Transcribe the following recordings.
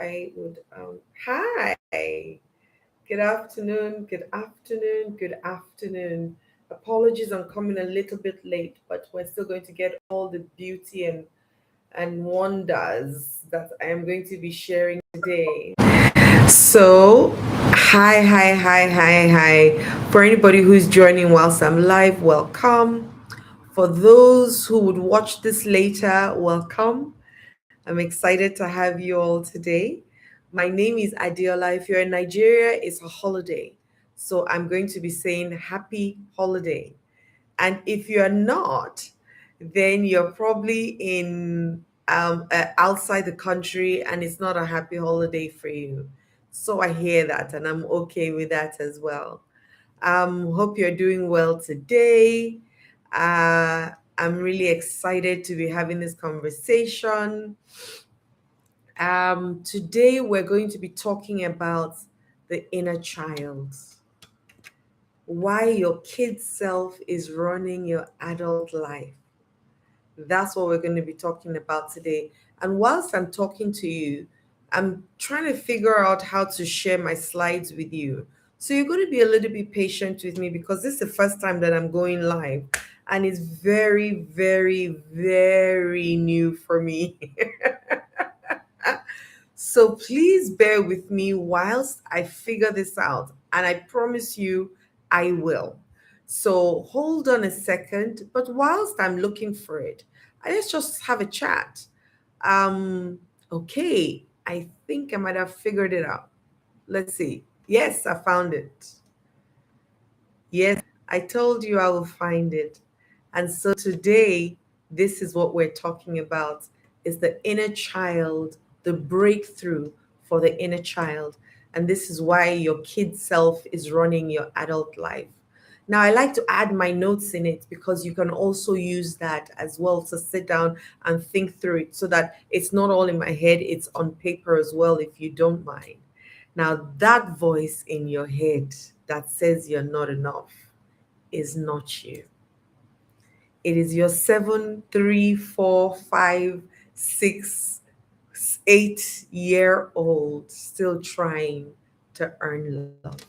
I would hi. Good afternoon, good afternoon, good afternoon. Apologies I'm coming a little bit late, but we're still going to get all the beauty and wonders that I am going to be sharing today. So, hi. For anybody who's joining whilst I'm live, welcome. For those who would watch this later, welcome. I'm excited to have you all today. My name is Adiola. If you're in Nigeria, it's a holiday. So I'm going to be saying happy holiday. And if you're not, then you're probably in outside the country and it's not a happy holiday for you. So I hear that and I'm okay with that as well. Hope you're doing well today. I'm really excited to be having this conversation. Today, we're going to be talking about the inner child, why your kid self is running your adult life. That's what we're going to be talking about today. And whilst I'm talking to you, I'm trying to figure out how to share my slides with you. So you're going to be a little bit patient with me because this is the first time that I'm going live and it's very new for me. So please bear with me whilst I figure this out. And I promise you, I will. So hold on a second. But whilst I'm looking for it, let's just have a chat. Um, okay, I think I might have figured it out. Let's see. Yes, I found it. Yes, I told you I will find it. And so today, this is what we're talking about is the inner child, the breakthrough for the inner child. And this is why your kid self is running your adult life. Now, I like to add my notes in it because you can also use that as well to sit down and think through it so that it's not all in my head, it's on paper as well, if you don't mind. Now, that voice in your head that says you're not enough is not you. It is your 7, 3, 4, 5, 6, 8-year-old still trying to earn love.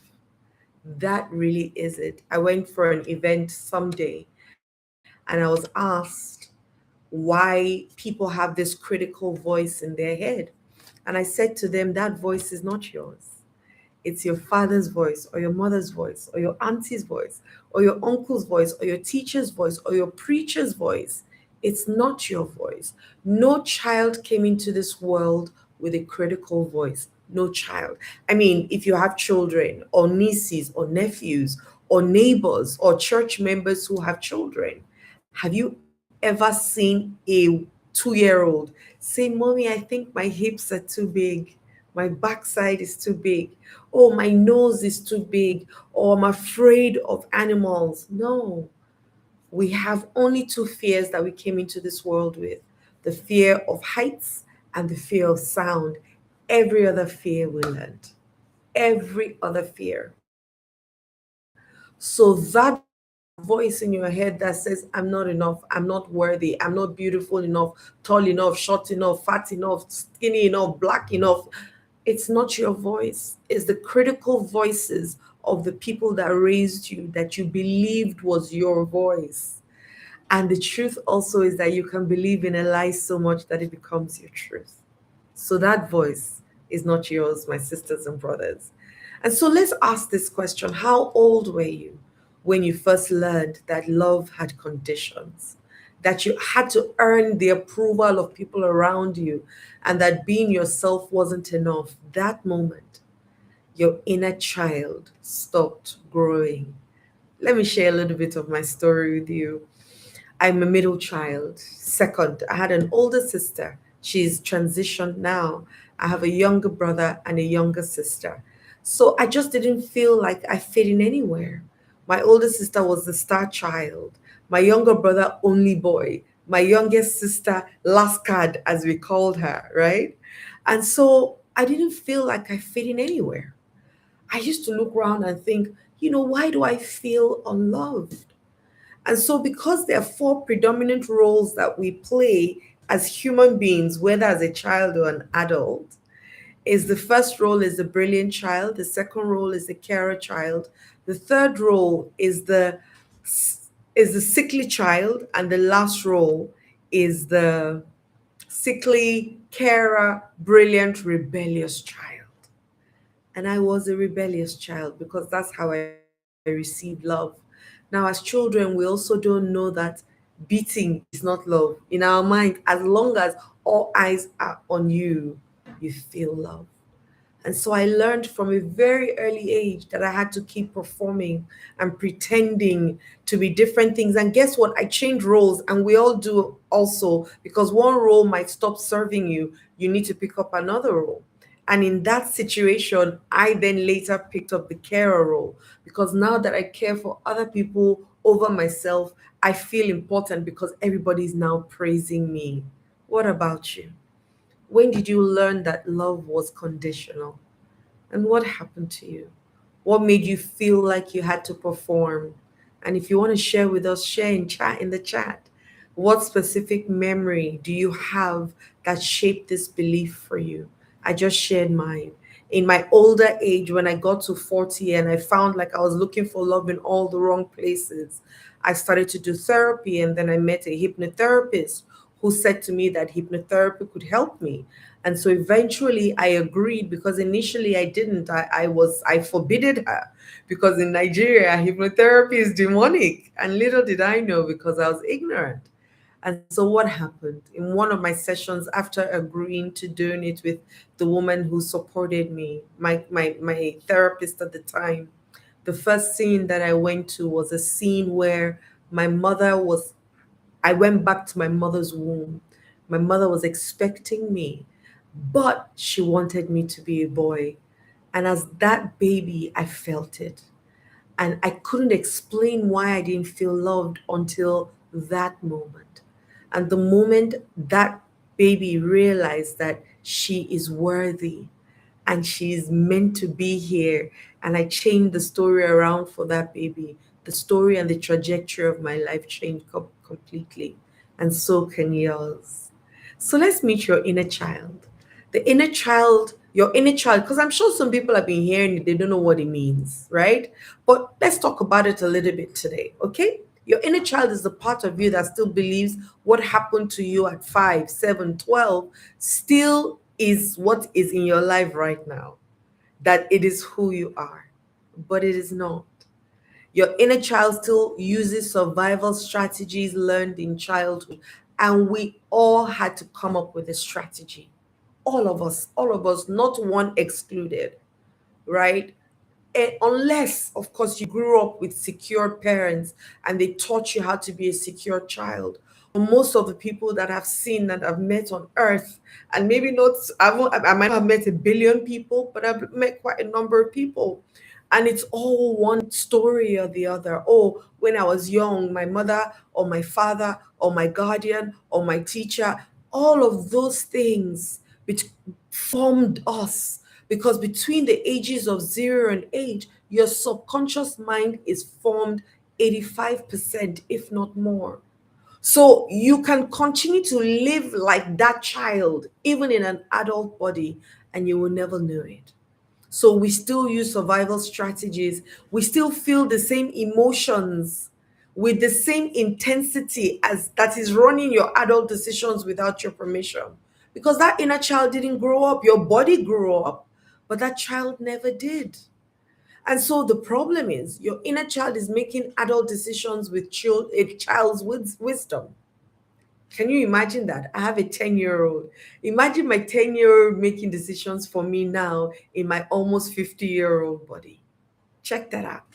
That really is it. I went for an event someday and I was asked why people have this critical voice in their head. And I said to them, that voice is not yours. It's your father's voice, or your mother's voice, or your auntie's voice, or your uncle's voice, or your teacher's voice, or your preacher's voice. It's not your voice. No child came into this world with a critical voice. No child. I mean, if you have children, or nieces, or nephews, or neighbors, or church members who have children, have you ever seen a 2-year-old say, Mommy, I think my hips are too big? My backside is too big. Oh, my nose is too big. Or I'm afraid of animals. No, we have only two fears that we came into this world with, the fear of heights and the fear of sound. Every other fear we learned. Every other fear. So that voice in your head that says, I'm not enough, I'm not worthy, I'm not beautiful enough, tall enough, short enough, fat enough, skinny enough, black enough, it's not your voice. It's the critical voices of the people that raised you that you believed was your voice. And the truth also is that you can believe in a lie so much that it becomes your truth. So that voice is not yours, my sisters and brothers. And so let's ask this question. How old were you when you first learned that love had conditions? That you had to earn the approval of people around you, and that being yourself wasn't enough? That moment, your inner child stopped growing. Let me share a little bit of my story with you. I'm a middle child. Second, I had an older sister. She's transitioned now. I have a younger brother and a younger sister. So I just didn't feel like I fit in anywhere. My older sister was the star child. My younger brother, only boy. My youngest sister, last card, as we called her, right? And so I didn't feel like I fit in anywhere. I used to look around and think, why do I feel unloved? And so, because there are four predominant roles that we play as human beings, whether as a child or an adult, Is the first role is the brilliant child, the second role is the carer child, the third role is the sickly child, and the last role is the sickly, carer, brilliant, rebellious child. And I was a rebellious child because that's how I received love. Now, as children, we also don't know that beating is not love. In our mind, as long as all eyes are on you, you feel love. And so I learned from a very early age that I had to keep performing and pretending to be different things. And guess what? I changed roles, and we all do also, because one role might stop serving you. You need to pick up another role. And in that situation, I then later picked up the carer role because now that I care for other people over myself, I feel important because everybody's now praising me. What about you? When did you learn that love was conditional? And what happened to you? What made you feel like you had to perform? And if you want to share with us, share in the chat. What specific memory do you have that shaped this belief for you? I just shared mine. In my older age, when I got to 40 and I found like I was looking for love in all the wrong places, I started to do therapy, and then I met a hypnotherapist who said to me that hypnotherapy could help me. And so eventually I agreed because initially I didn't. I forbidden her because in Nigeria hypnotherapy is demonic. And little did I know because I was ignorant. And so what happened? In one of my sessions, after agreeing to doing it with the woman who supported me, my therapist at the time, the first scene that I went to was a scene where my mother was I went back to my mother's womb. My mother was expecting me, but she wanted me to be a boy. And as that baby, I felt it. And I couldn't explain why I didn't feel loved until that moment. And the moment that baby realized that she is worthy and she's meant to be here. And I changed the story around for that baby. The story and the trajectory of my life changed completely. And so can yours. So let's meet your inner child. The inner child, your inner child, because I'm sure some people have been hearing it, they don't know what it means, right? But let's talk about it a little bit today, okay? Your inner child is the part of you that still believes what happened to you at 5, 7, 12 still is what is in your life right now, that it is who you are, but it is not. Your inner child still uses survival strategies learned in childhood, and we all had to come up with a strategy. All of us, not one excluded, right? Unless, of course, you grew up with secure parents and they taught you how to be a secure child. Most of the people that I've seen and I've met on earth, and maybe not, I might not have met a billion people, but I've met quite a number of people. And it's all one story or the other. Oh, when I was young, my mother or my father or my guardian or my teacher, all of those things which formed us, because between the ages of 0 and 8, your subconscious mind is formed 85%, if not more. So you can continue to live like that child, even in an adult body, and you will never know it. So we still use survival strategies. We still feel the same emotions with the same intensity as that is running your adult decisions without your permission. Because that inner child didn't grow up. Your body grew up, but that child never did. And so the problem is your inner child is making adult decisions with a child's wisdom. Can you imagine that? I have a 10-year-old. Imagine my 10-year-old making decisions for me now in my almost 50-year-old body. Check that out.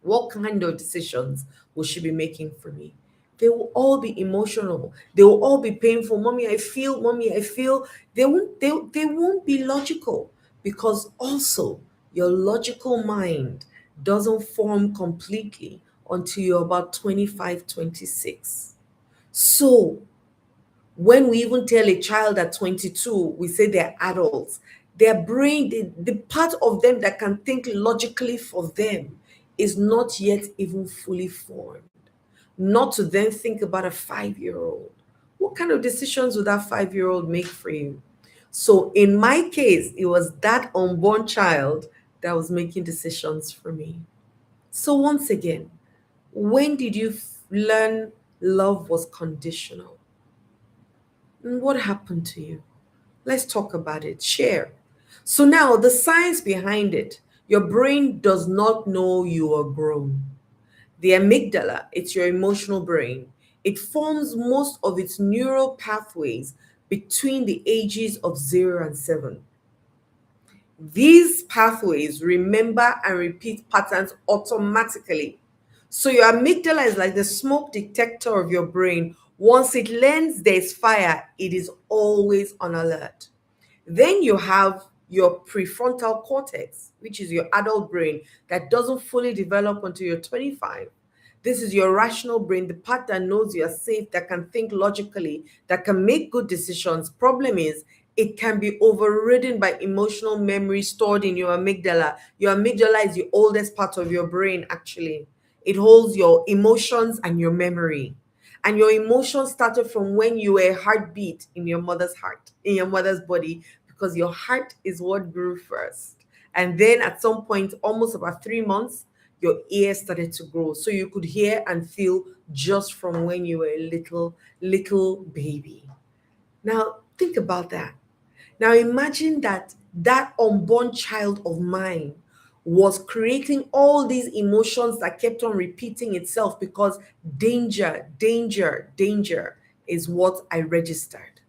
What kind of decisions will she be making for me? They will all be emotional. They will all be painful. Mommy, I feel, mommy, I feel. They won't be logical, because also your logical mind doesn't form completely until you're about 25, 26. So when we even tell a child at 22, we say they're adults, their brain, the part of them that can think logically for them is not yet even fully formed. Not to then think about a 5-year old. What kind of decisions would that 5-year old make for you? So in my case, it was that unborn child that was making decisions for me. So once again, when did you learn love was conditional? And what happened to you? Let's talk about it. Share. So now the science behind it. Your brain does not know you are grown. The amygdala, it's your emotional brain. It forms most of its neural pathways between the ages of 0 and 7. These pathways remember and repeat patterns automatically. So your amygdala is like the smoke detector of your brain. Once it learns there's fire, it is always on alert. Then you have your prefrontal cortex, which is your adult brain that doesn't fully develop until you're 25. This is your rational brain, the part that knows you're safe, that can think logically, that can make good decisions. Problem is, it can be overridden by emotional memory stored in your amygdala. Your amygdala is the oldest part of your brain, actually. It holds your emotions and your memory. And your emotions started from when you were a heartbeat in your mother's heart, in your mother's body, because your heart is what grew first. And then at some point, almost about 3 months, your ears started to grow. So you could hear and feel just from when you were a little baby. Now, think about that. Now, imagine that that unborn child of mine was creating all these emotions that kept on repeating itself because danger, danger, danger is what I registered.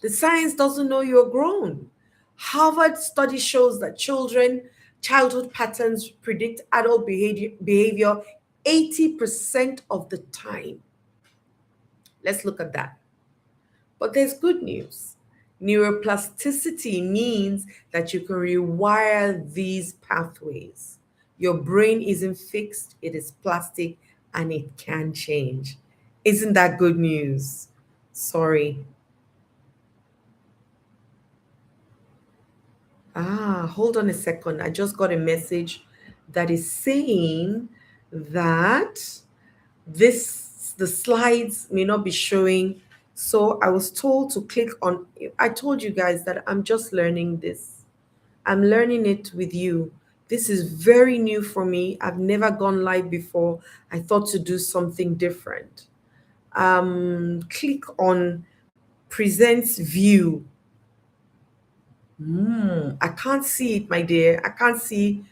The science doesn't know you're grown. Harvard study shows that childhood patterns predict adult behavior 80% of the time. Let's look at that. But there's good news. Neuroplasticity means that you can rewire these pathways. Your brain isn't fixed, it is plastic and it can change. Isn't that good news? Sorry. Hold on a second. I just got a message that is saying that the slides may not be showing. So I was told to click on. I told you guys that I'm just learning this. I'm learning it with you. This is very new for me. I've never gone live before. I thought to do something different. Click on presents view. I can't see it, my dear. I can't see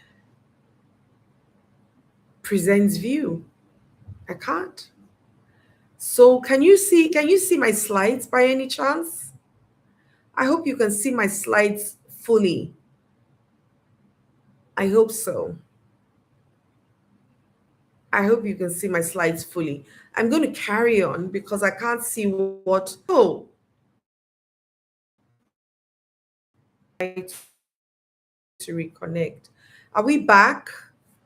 presents view. I can't. So can you see my slides by any chance? I hope you can see my slides fully. I hope so. I hope you can see my slides fully. I'm going to carry on because I can't see what. Oh, to reconnect. Are we back?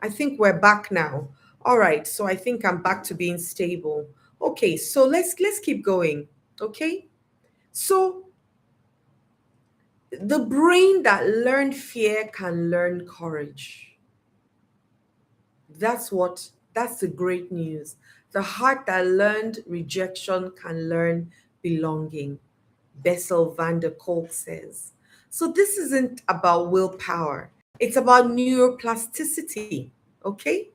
I think we're back now. All right, so I think I'm back to being stable. Okay, so let's keep going. Okay? So the brain that learned fear can learn courage. That's the great news. The heart that learned rejection can learn belonging. Bessel van der Kolk says. So this isn't about willpower. It's about neuroplasticity. Okay?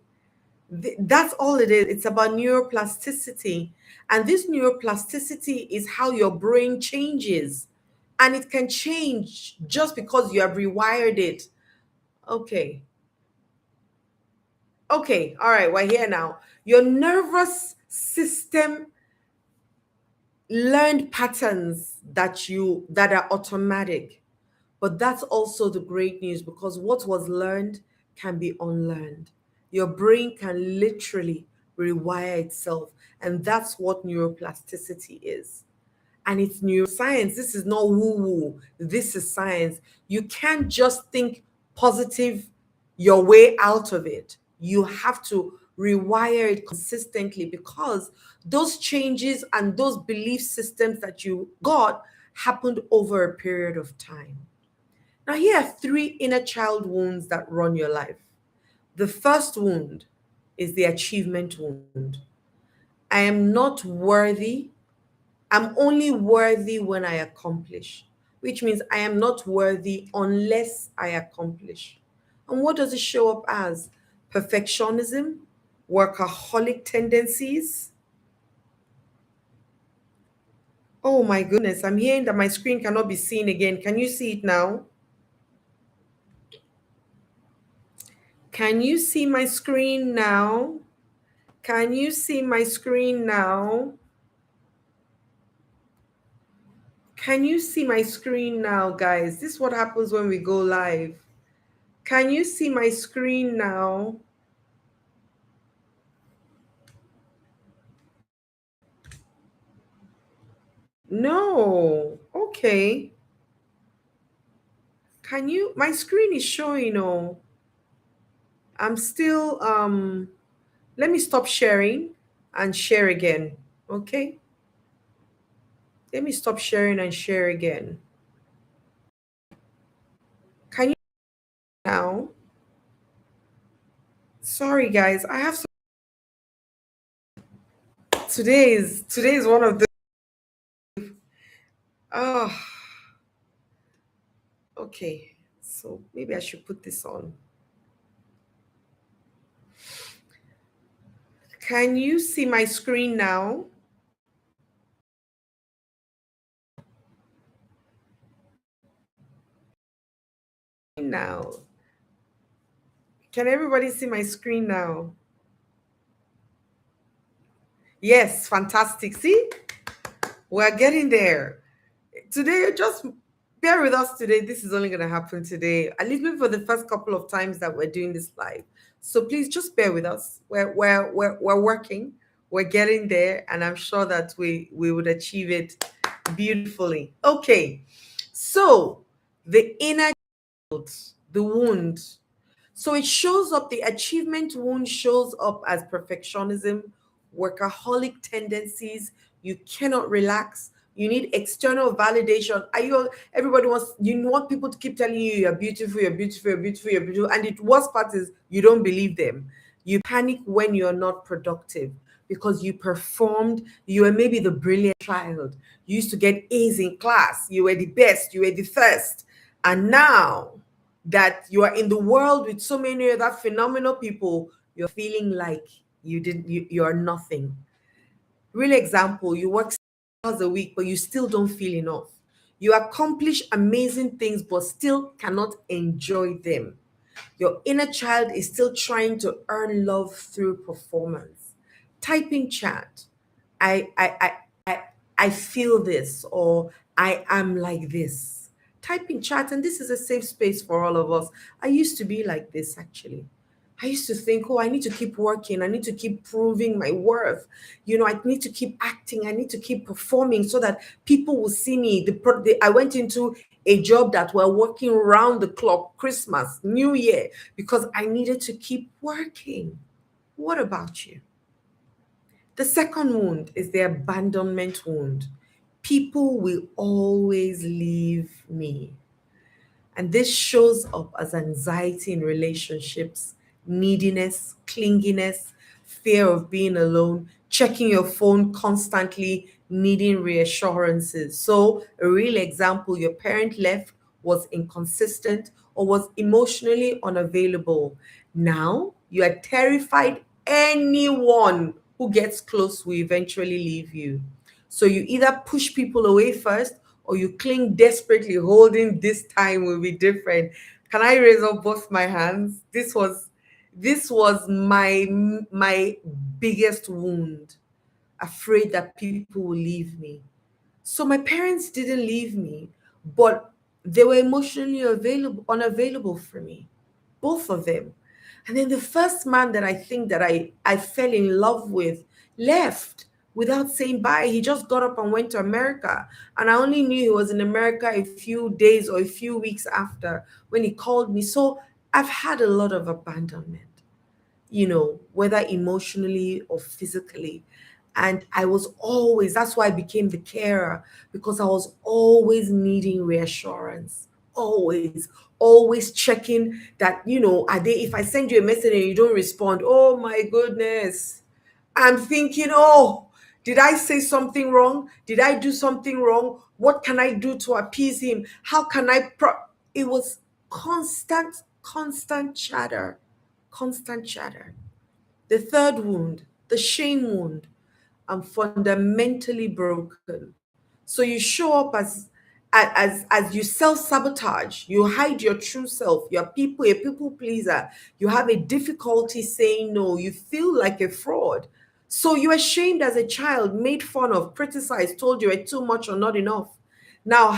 That's all it is. It's about neuroplasticity. And this neuroplasticity is how your brain changes. And it can change just because you have rewired it. Okay. Okay. All right. We're here now. Your nervous system learned patterns that are automatic. But that's also the great news because what was learned can be unlearned. Your brain can literally rewire itself. And that's what neuroplasticity is. And it's neuroscience. This is not woo woo. This is science. You can't just think positive your way out of it. You have to rewire it consistently because those changes and those belief systems that you got happened over a period of time. Now, here are three inner child wounds that run your life. The first wound is the achievement wound. I am not worthy. I'm only worthy when I accomplish. which means I am not worthy unless I accomplish. And what does it show up as? Perfectionism, workaholic tendencies. Oh my goodness, I'm hearing that my screen cannot be seen again. Can you see it now? Can you see my screen now? Can you see my screen now? Can you see my screen now, guys? This is what happens when we go live. Can you see my screen now? No. Okay. Can you? My screen is showing. Oh, I'm still. Let me stop sharing and share again. Okay. Let me stop sharing and share again. Can you now? Sorry, guys. I have today is one of the. Oh, okay. So maybe I should put this on. Can you see my screen now? Now. Can everybody see my screen now? Yes, fantastic. See, we're getting there. Today, just bear with us today. This is only going to happen today, at least maybe for the first couple of times that we're doing this live. So please just bear with us. We're working, we're getting there, and I'm sure that we would achieve it beautifully. Okay, so the inner child, the wound. So it shows up, the achievement wound shows up as perfectionism, workaholic tendencies. You cannot relax. You need external validation. Are you everybody wants you want people to keep telling you you're beautiful, you're beautiful, you're beautiful, you're beautiful. And the worst part is you don't believe them. You panic when you're not productive because you performed, you were maybe the brilliant child. You used to get A's in class, you were the best, you were the first. And now that you are in the world with so many other phenomenal people, you're feeling like you're nothing. Real example, you work 6 hours a week, but you still don't feel enough. You accomplish amazing things, but still cannot enjoy them. Your inner child is still trying to earn love through performance. Typing chat, I I I I, I feel this, or I am like this. Typing chat, and this is a safe space for all of us. I used to be like this actually. I used to think, oh, I need to keep working. I need to keep proving my worth. I need to keep acting. I need to keep performing so that people will see me. I went into a job that were working round the clock, Christmas, New Year, because I needed to keep working. What about you? The second wound is the abandonment wound. People will always leave me. And this shows up as anxiety in relationships, neediness, clinginess, fear of being alone, checking your phone constantly, needing reassurances. So, a real example, your parent left, was inconsistent, or was emotionally unavailable. Now, you are terrified anyone who gets close will eventually leave you. So you either push people away first or you cling desperately, hoping this time will be different. Can I raise up both my hands? This was my biggest wound, afraid that people will leave me. So my parents didn't leave me, but they were emotionally unavailable for me, both of them. And then the first man that I think that I fell in love with left without saying bye. He just got up and went to America. And I only knew he was in America a few days or a few weeks after when he called me. So I've had a lot of abandonment, whether emotionally or physically. And I was always, that's why I became the carer, because I was always needing reassurance. Always, always checking that, are they, if I send you a message and you don't respond, oh my goodness, I'm thinking, oh, did I say something wrong? Did I do something wrong? What can I do to appease him? How can it was constant chatter, constant chatter. The third wound, the shame wound. I'm fundamentally broken. So you show up as you self-sabotage, you hide your true self, you're a people pleaser, you have a difficulty saying no, you feel like a fraud. So you're ashamed as a child, made fun of, criticized, told you were too much or not enough. Now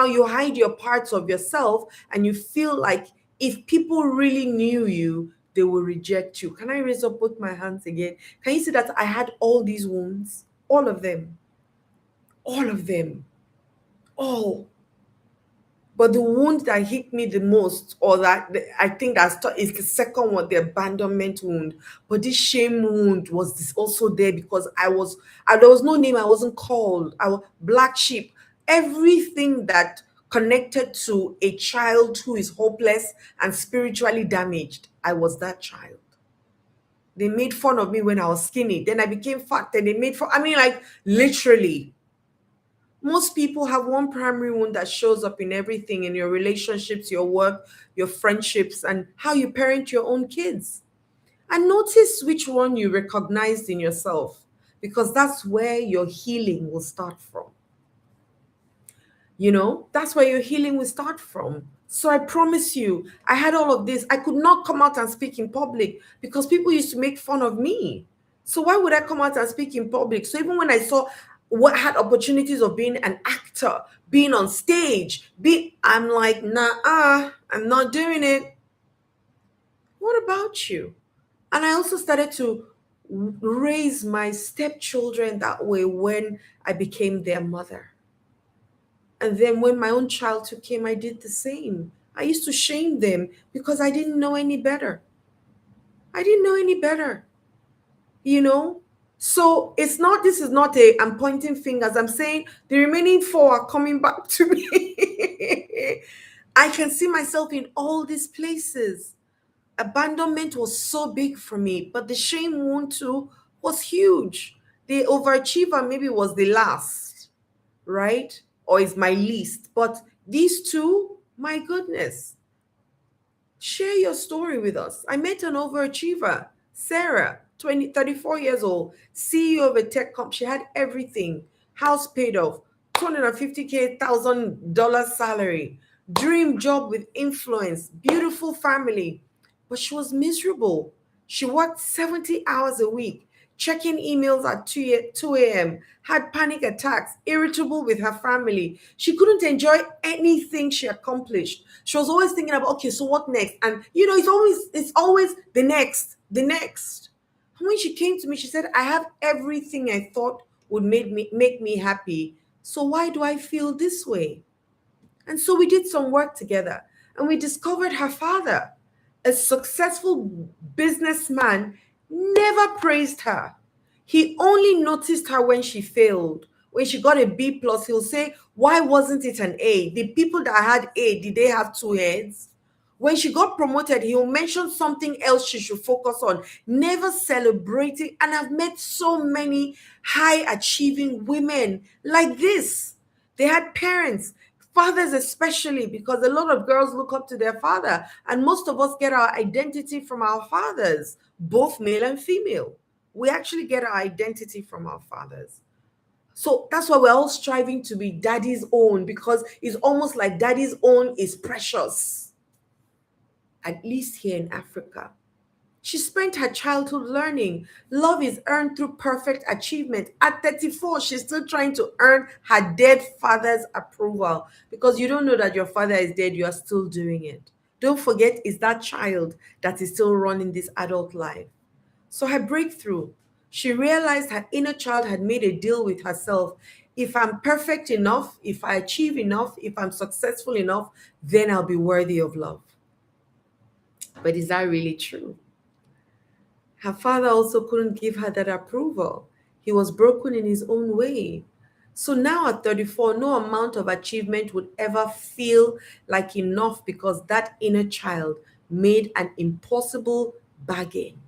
you hide your parts of yourself and you feel like if people really knew you, they will reject you. Can I raise up both my hands again? Can you see that I had all these wounds? All of them. All of them. All. But the wound that hit me the most, or I think is the second one, the abandonment wound. But this shame wound was also there because there was no name, I wasn't called. I was black sheep. Everything that connected to a child who is hopeless and spiritually damaged, I was that child. They made fun of me when I was skinny. Then I became fat. Then they made fun. I mean, like literally. Most people have one primary wound that shows up in everything, in your relationships, your work, your friendships, and how you parent your own kids. And notice which one you recognized in yourself, because that's where your healing will start from. That's where your healing will start from. So I promise you, I had all of this. I could not come out and speak in public because people used to make fun of me. So why would I come out and speak in public? So even when I saw what had opportunities of being an actor, being on stage, I'm like, nah, I'm not doing it. What about you? And I also started to raise my stepchildren that way when I became their mother. And then when my own child came, I did the same. I used to shame them because I didn't know any better. I didn't know any better, you know? So this is not I'm pointing fingers. I'm saying the remaining four are coming back to me. I can see myself in all these places. Abandonment was so big for me, but the shame wound too was huge. The overachiever maybe was the last, right? Or is my least. But these two, my goodness, share your story with us. I met an overachiever, Sarah, 34 years old, CEO of a tech company. She had everything, house paid off, 250,000 salary, dream job with influence, beautiful family. But she was miserable. She worked 70 hours a week, checking emails at 2 a.m., had panic attacks, irritable with her family. She couldn't enjoy anything she accomplished. She was always thinking about, okay, so what next? And it's always the next. And when she came to me, she said, I have everything I thought would make me happy. So why do I feel this way? And so we did some work together and we discovered her father, a successful businessman, never praised her. He only noticed her when she failed. When she got a B plus, he'll say, why wasn't it an A? The people that had A, did they have two heads? When she got promoted, he'll mention something else she should focus on, never celebrating. And I've met so many high achieving women like this. They had parents, fathers especially, because a lot of girls look up to their father. And most of us get our identity from our fathers, both male and female. We actually get our identity from our fathers. So that's why we're all striving to be daddy's own, because it's almost like daddy's own is precious, at least here in Africa. She spent her childhood learning. Love is earned through perfect achievement. At 34, she's still trying to earn her dead father's approval. Because you don't know that your father is dead, you are still doing it. Don't forget, it's that child that is still running this adult life. So her breakthrough, she realized her inner child had made a deal with herself. If I'm perfect enough, if I achieve enough, if I'm successful enough, then I'll be worthy of love. But is that really true? Her father also couldn't give her that approval. He was broken in his own way. So now at 34, no amount of achievement would ever feel like enough because that inner child made an impossible bargain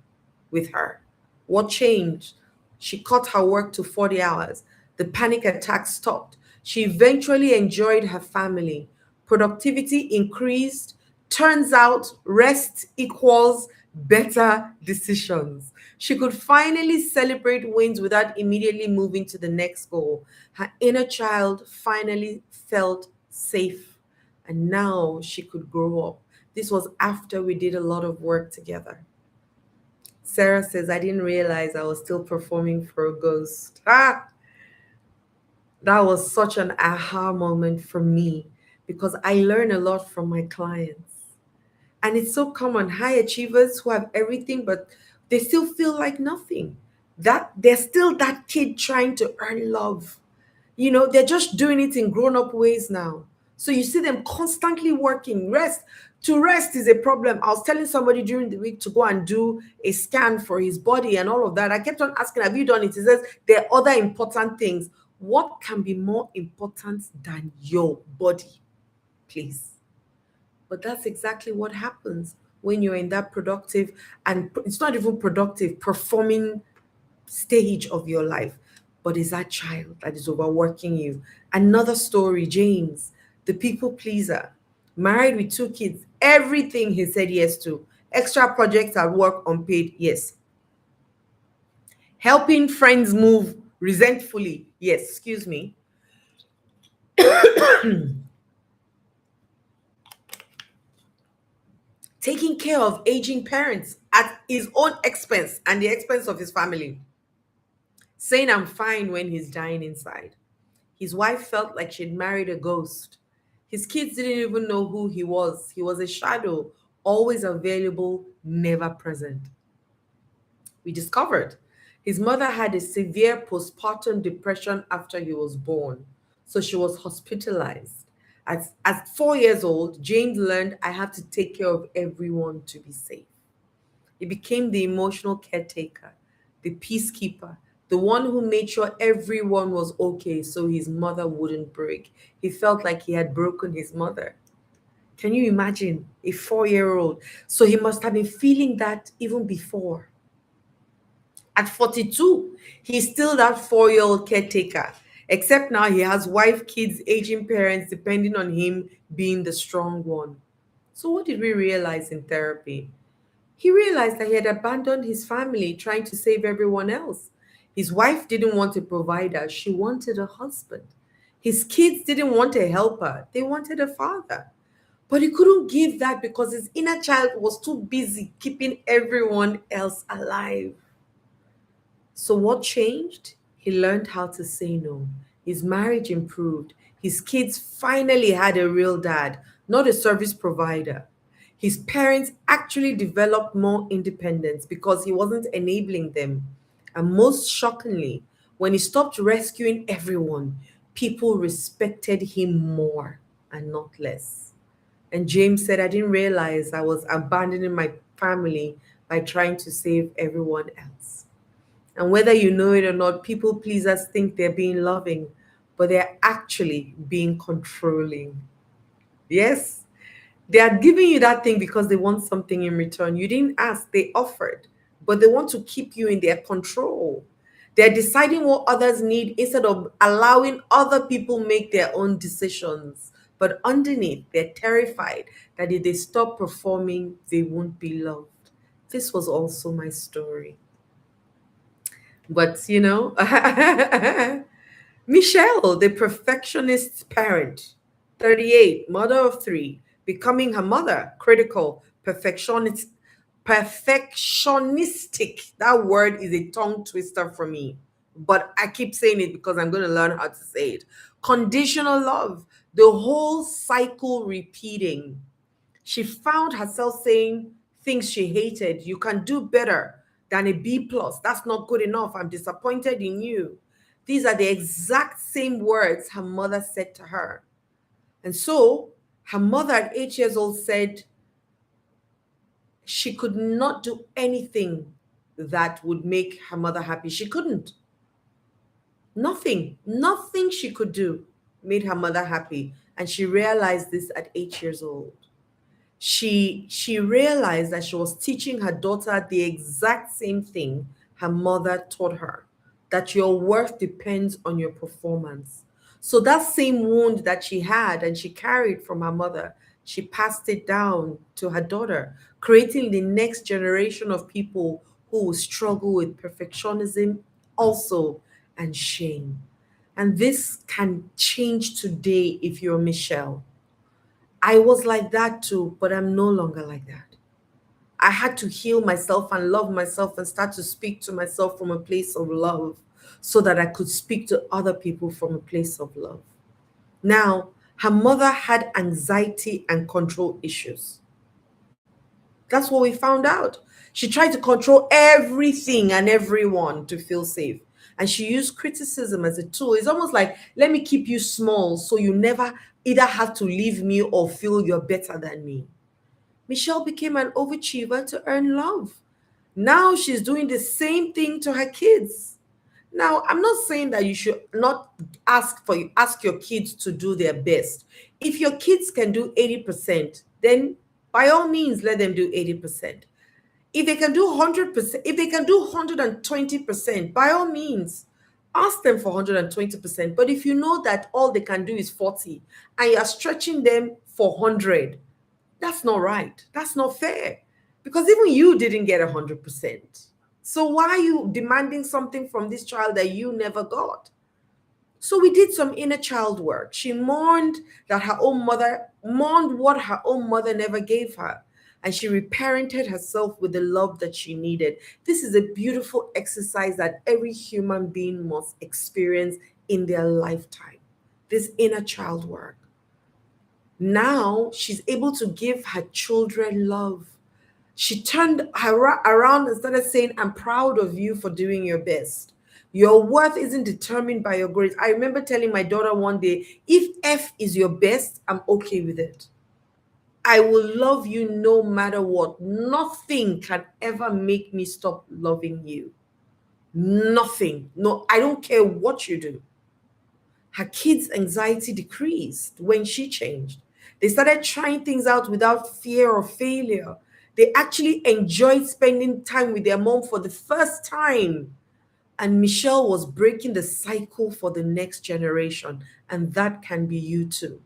with her. What changed? She cut her work to 40 hours. The panic attack stopped. She eventually enjoyed her family. Productivity increased. Turns out rest equals better decisions. She could finally celebrate wins without immediately moving to the next goal. Her inner child finally felt safe, and now she could grow up. This was after we did a lot of work together. Sarah says, I didn't realize I was still performing for a ghost. Ah, that was such an aha moment for me because I learn a lot from my clients. And it's so common. High achievers who have everything, but they still feel like nothing. That they're still that kid trying to earn love. They're just doing it in grown-up ways now. So you see them constantly working. Rest is a problem. I was telling somebody during the week to go and do a scan for his body and all of that. I kept on asking, have you done it? He says there are other important things. What can be more important than your body, please? But that's exactly what happens when you're in that productive, and it's not even productive, performing stage of your life, but is that child that is overworking you. Another story, James, the people pleaser, married with two kids, everything he said yes to. Extra projects at work unpaid, yes. Helping friends move resentfully, yes, excuse me. Taking care of aging parents at his own expense and the expense of his family. Saying I'm fine when he's dying inside. His wife felt like she'd married a ghost. His kids didn't even know who he was. He was a shadow, always available, never present. We discovered his mother had a severe postpartum depression after he was born, so she was hospitalized. At 4 years old, James learned I have to take care of everyone to be safe. He became the emotional caretaker, the peacekeeper, the one who made sure everyone was okay so his mother wouldn't break. He felt like he had broken his mother. Can you imagine a 4 year old? So he must have been feeling that even before. At 42, he's still that 4 year old caretaker, except now he has wife, kids, aging parents depending on him being the strong one. So, what did we realize in therapy? He realized that he had abandoned his family trying to save everyone else. His wife didn't want a provider, she wanted a husband. His kids didn't want a helper, they wanted a father. But he couldn't give that because his inner child was too busy keeping everyone else alive. So, what changed? He learned how to say no. His marriage improved. His kids finally had a real dad, not a service provider. His parents actually developed more independence because he wasn't enabling them. And most shockingly, when he stopped rescuing everyone, people respected him more and not less. And James said, I didn't realize I was abandoning my family by trying to save everyone else. And whether you know it or not, people pleasers think they're being loving, but they're actually being controlling. Yes, they are giving you that thing because they want something in return. You didn't ask, they offered, but they want to keep you in their control. They're deciding what others need instead of allowing other people make their own decisions. But underneath, they're terrified that if they stop performing, they won't be loved. This was also my story. But Michelle, the perfectionist parent, 38, mother of three, becoming her mother, critical, perfectionistic. That word is a tongue twister for me, but I keep saying it because I'm going to learn how to say it. Conditional love, the whole cycle repeating. She found herself saying things she hated. You can do better than a B plus. That's not good enough. I'm disappointed in you. These are the exact same words her mother said to her. And so her mother at 8 years old said she could not do anything that would make her mother happy. She couldn't. Nothing she could do made her mother happy. And she realized this at 8 years old. She realized that she was teaching her daughter the exact same thing her mother taught her, that your worth depends on your performance. So that same wound that she had and she carried from her mother, she passed it down to her daughter, creating the next generation of people who will struggle with perfectionism also and shame. And this can change today if you're Michelle. I was like that too, but I'm no longer like that. I had to heal myself and love myself and start to speak to myself from a place of love so that I could speak to other people from a place of love. Now, her mother had anxiety and control issues. That's what we found out. She tried to control everything and everyone to feel safe. And she used criticism as a tool. It's almost like, let me keep you small so you never either have to leave me or feel you're better than me. Michelle became an overachiever to earn love. Now she's doing the same thing to her kids. Now, I'm not saying that you should not ask your kids to do their best. If your kids can do 80%, then by all means let them do 80%. If they can do 100%, if they can do 120%, by all means ask them for 120%. But if you know that all they can do is 40 and you're stretching them for 100, that's not right. That's not fair. Because even you didn't get 100%. So why are you demanding something from this child that you never got? So we did some inner child work. She mourned what her own mother never gave her. And she reparented herself with the love that she needed. This is a beautiful exercise that every human being must experience in their lifetime. This inner child work. Now she's able to give her children love. She turned around and started saying, I'm proud of you for doing your best. Your worth isn't determined by your grades. I remember telling my daughter one day, if F is your best, I'm okay with it. I will love you no matter what. Nothing can ever make me stop loving you. Nothing. No, I don't care what you do. Her kids' anxiety decreased when she changed. They started trying things out without fear of failure. They actually enjoyed spending time with their mom for the first time. And Michelle was breaking the cycle for the next generation. And that can be you too.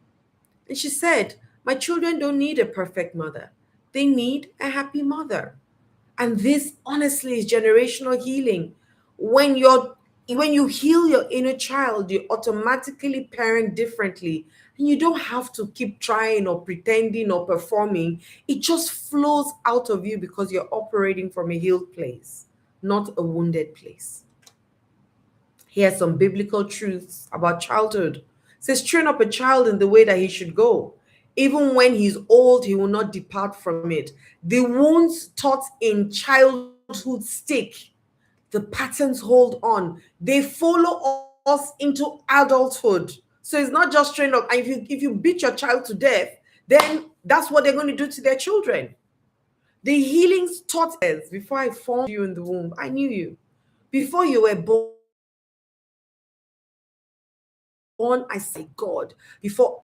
And she said, my children don't need a perfect mother, they need a happy mother. And this honestly is generational healing. When you heal your inner child, you automatically parent differently. And you don't have to keep trying or pretending or performing. It just flows out of you because you're operating from a healed place, not a wounded place. Here's some biblical truths about childhood. It says, train up a child in the way that he should go. Even when he's old, he will not depart from it. The wounds taught in childhood stick. The patterns hold on. They follow us into adulthood. So it's not just train up. And if you beat your child to death, then that's what they're going to do to their children. The healings taught us before I formed you in the womb. I knew you. Before you were born, I saw you. Before God, before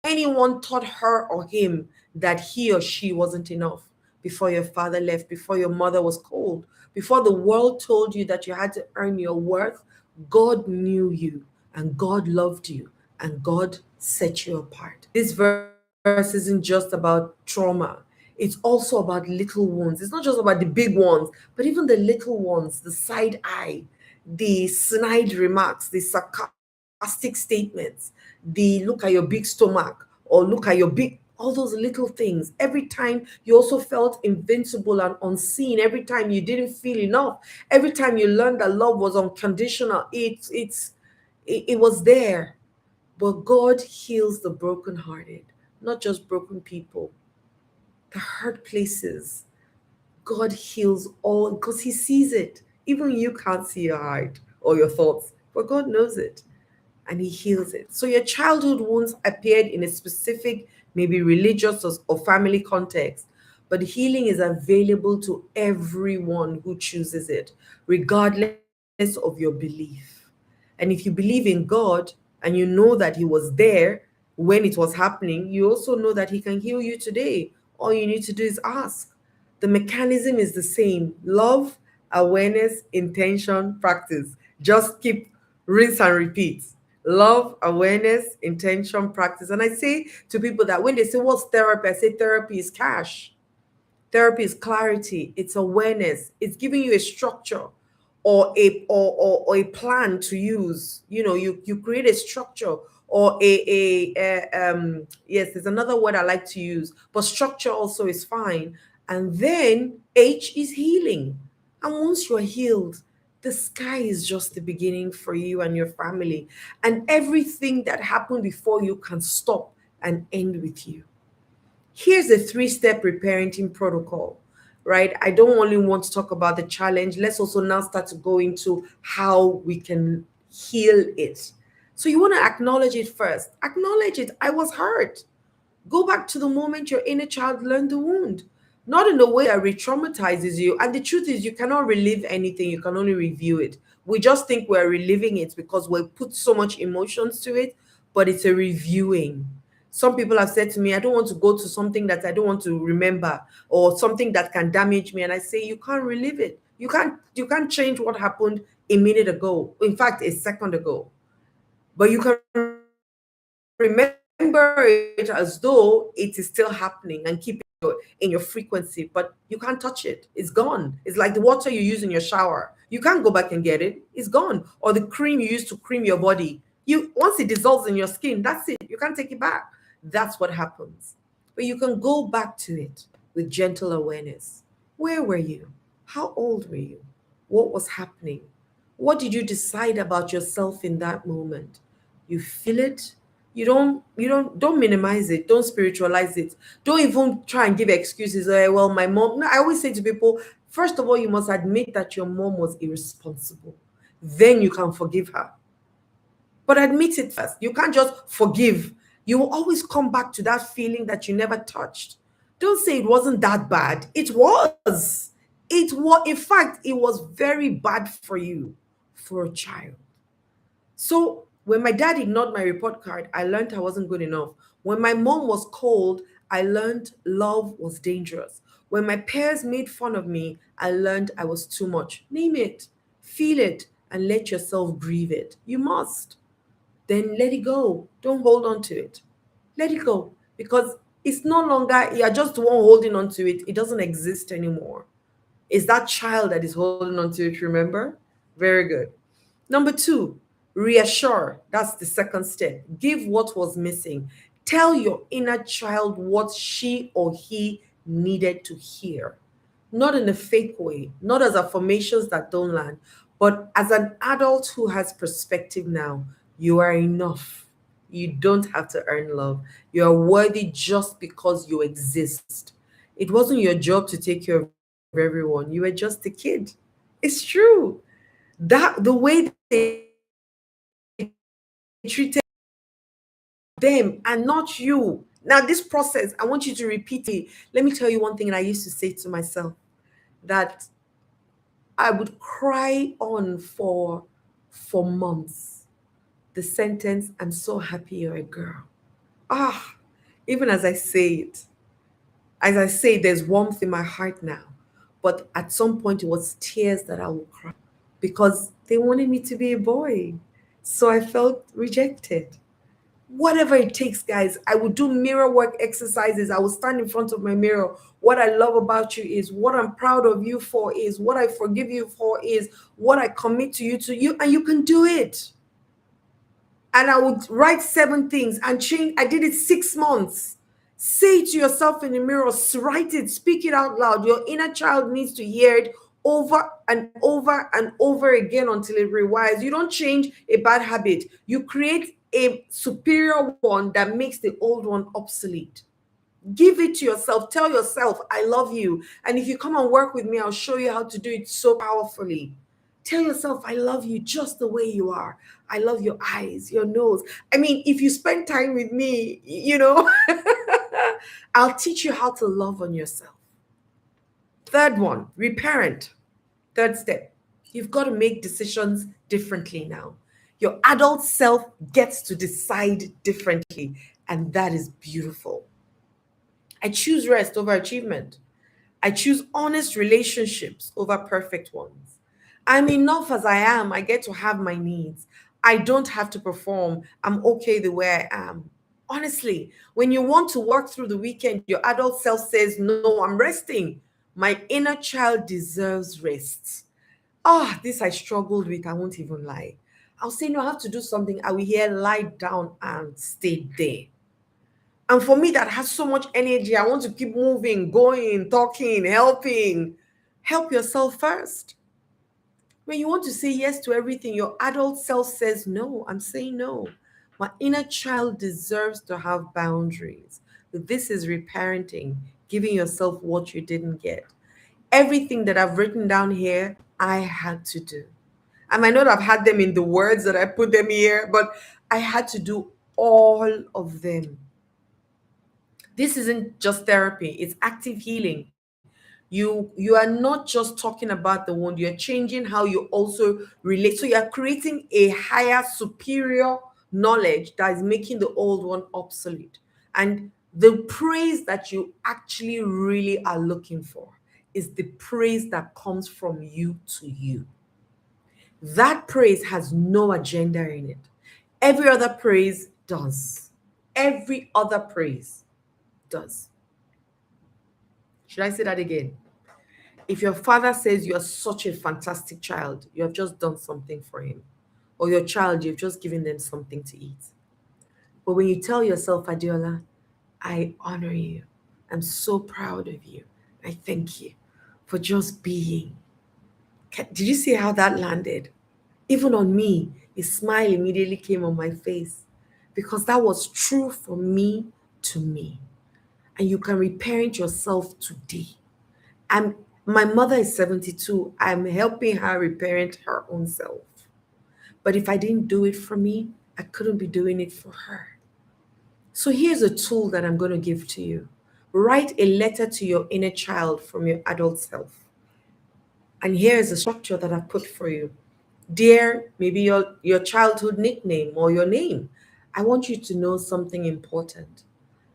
anyone taught her or him that he or she wasn't enough, before your father left, before your mother was cold, before the world told you that you had to earn your worth, God knew you and God loved you and God set you apart. This verse isn't just about trauma. It's also about little wounds. It's not just about the big ones, but even the little ones, the side eye, the snide remarks, the sarcastic statements, the look at your big stomach or look at your big, all those little things. Every time you also felt invincible and unseen, every time you didn't feel enough, every time you learned that love was unconditional, it was there. But God heals the brokenhearted, not just broken people, the hurt places. God heals all because He sees it. Even you can't see your heart or your thoughts, but God knows it and He heals it. So your childhood wounds appeared in a specific, maybe religious or family context, but healing is available to everyone who chooses it, regardless of your belief. And if you believe in God and you know that He was there when it was happening, you also know that He can heal you today. All you need to do is ask. The mechanism is the same: love, awareness, intention, practice. Just keep rinse and repeat. Love, awareness, intention, practice. And I say to people that when they say, what's therapy? I say therapy is cash. Therapy is clarity, it's awareness, it's giving you a structure or or a plan to use. You create a structure or yes, there's another word I like to use, but structure also is fine. And then H is healing. And once you're healed, the sky is just the beginning for you and your family. And everything that happened before you can stop and end with you. Here's a three-step reparenting protocol, right? I don't only want to talk about the challenge. Let's also now start to go into how we can heal it. So you want to acknowledge it first. Acknowledge it. I was hurt. Go back to the moment your inner child learned the wound, not in a way that re traumatizes you. And the truth is, you cannot relive anything, you can only review it. We just think we're reliving it because we put so much emotions to it, but it's a reviewing. Some people have said to me, I don't want to go to something that I don't want to remember or something that can damage me. And I say, you can't relive it. You can't change what happened a minute ago. In fact, a second ago. But you can remember it as though it is still happening and keep it in your frequency, but you can't touch it. It's gone. It's like the water you use in your shower. You can't go back and get it. It's gone. Or the cream you use to cream your body. Once it dissolves in your skin, that's it. You can't take it back. That's what happens. But you can go back to it with gentle awareness. Where were you? How old were you? What was happening? What did you decide about yourself in that moment? You feel it. You don't minimize it. Don't spiritualize it. Don't even try and give excuses. Well, my mom. No, I always say to people, first of all, you must admit that your mom was irresponsible. Then you can forgive her. But admit it first. You can't just forgive. You will always come back to that feeling that you never touched. Don't say it wasn't that bad. It was. It was, in fact, it was very bad for you, for a child. So when my dad ignored my report card, I learned I wasn't good enough. When my mom was cold, I learned love was dangerous. When my peers made fun of me, I learned I was too much. Name it, feel it, and let yourself grieve it. You must. Then let it go. Don't hold on to it. Let it go because it's no longer, you're just the one holding on to it. It doesn't exist anymore. It's that child that is holding on to it, remember? Very good. Number two, reassure. That's the second step. Give what was missing. Tell your inner child what she or he needed to hear. Not in a fake way, not as affirmations that don't land, but as an adult who has perspective now. You are enough. You don't have to earn love. You are worthy just because you exist. It wasn't your job to take care of everyone. You were just a kid. It's true. That the way they treated them and not you. Now, this process, I want you to repeat it. Let me tell you one thing that I used to say to myself, that I would cry on for months. The sentence, I'm so happy you're a girl. Ah, even as I say, there's warmth in my heart now. But at some point, it was tears that I would cry because they wanted me to be a boy. So I felt rejected. Whatever it takes, guys, I would do mirror work exercises. I would stand in front of my mirror. What I love about you is, what I'm proud of you for is, what I forgive you for is, what I commit to you, and you can do it. And I would write 7 things and change. I did it 6 months. Say it to yourself in the mirror, write it, speak it out loud. Your inner child needs to hear it over and over and over again until it rewires. You don't change a bad habit, you create a superior one that makes the old one obsolete. Give it to yourself. Tell yourself, I love you. And if you come and work with me, I'll show you how to do it so powerfully. Tell yourself, I love you just the way you are. I love your eyes, your nose. I mean, if you spend time with me, I'll teach you how to love on yourself. Third one, reparent. Third step, you've got to make decisions differently now. Your adult self gets to decide differently, and that is beautiful. I choose rest over achievement. I choose honest relationships over perfect ones. I'm enough as I am. I get to have my needs. I don't have to perform. I'm okay the way I am. Honestly, when you want to work through the weekend, your adult self says, no, I'm resting. My inner child deserves rest. This I struggled with. I won't even lie. I'll say, no, I have to do something. I will hear, lie down and stay there. And for me, that has so much energy. I want to keep moving, going, talking, helping. Help yourself first. When you want to say yes to everything, your adult self says, no, I'm saying no. My inner child deserves to have boundaries. This is reparenting, giving yourself what you didn't get. Everything that I've written down here, I had to do. I might not have had them in the words that I put them here, but I had to do all of them. This isn't just therapy, it's active healing. You are not just talking about the wound, you're changing how you also relate. So you're creating a higher, superior knowledge that is making the old one obsolete. And the praise that you actually really are looking for is the praise that comes from you to you. That praise has no agenda in it. Every other praise does. Every other praise does. Should I say that again? If your father says you're such a fantastic child, you have just done something for him. Or your child, you've just given them something to eat. But when you tell yourself, Adiola, I honor you. I'm so proud of you. I thank you for just being. Did you see how that landed? Even on me, a smile immediately came on my face because that was true for me to me. And you can reparent yourself today. I'm My mother is 72. I'm helping her reparent her own self. But if I didn't do it for me, I couldn't be doing it for her. So here's a tool that I'm going to give to you. Write a letter to your inner child from your adult self. And here's a structure that I put for you. Dear, maybe your childhood nickname or your name. I want you to know something important.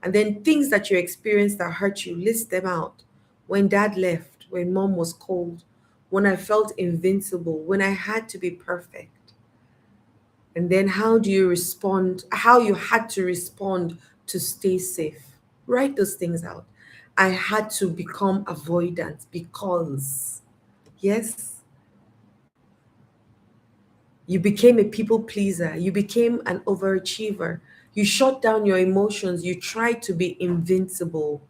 And then things that you experienced that hurt you, list them out. When dad left, when mom was cold, when I felt invincible, when I had to be perfect. And then how do you respond, how you had to respond to stay safe. Write those things out. I had to become avoidant because, yes, you became a people pleaser. You became an overachiever. You shut down your emotions. You tried to be invincible.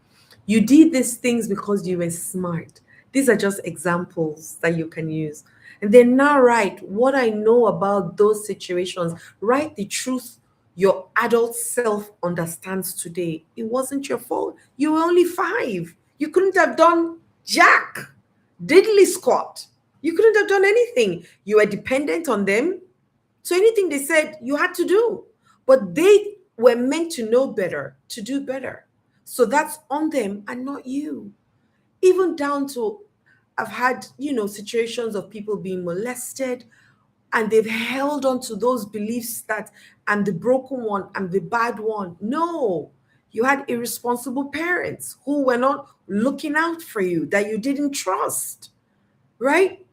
You did these things because you were smart. These are just examples that you can use. And then now write what I know about those situations. Write the truth your adult self understands today. It wasn't your fault. You were only 5. You couldn't have done jack, diddly squat. You couldn't have done anything. You were dependent on them. So anything they said, you had to do. But they were meant to know better, to do better. So that's on them and not you. Even down to, I've had, situations of people being molested and they've held on to those beliefs that I'm the broken one, I'm the bad one. No, you had irresponsible parents who were not looking out for you, that you didn't trust, right?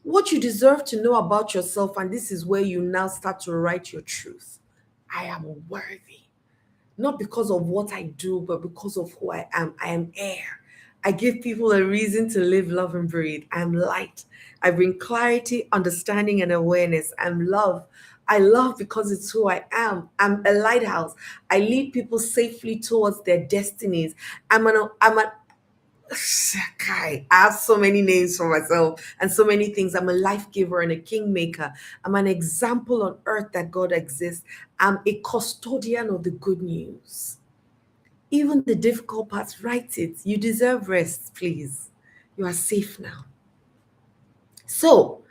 What you deserve to know about yourself, and this is where you now start to write your truth. I am worthy, not because of what I do, but because of who I am. I am air. I give people a reason to live, love, and breathe. I'm light. I bring clarity, understanding, and awareness. I'm love. I love because it's who I am. I'm a lighthouse. I lead people safely towards their destinies. I'm an Kai, I have so many names for myself and so many things. I'm a life giver and a kingmaker. I'm an example on earth that God exists. I'm a custodian of the good news. Even the difficult parts, write it. You deserve rest, please. You are safe now. So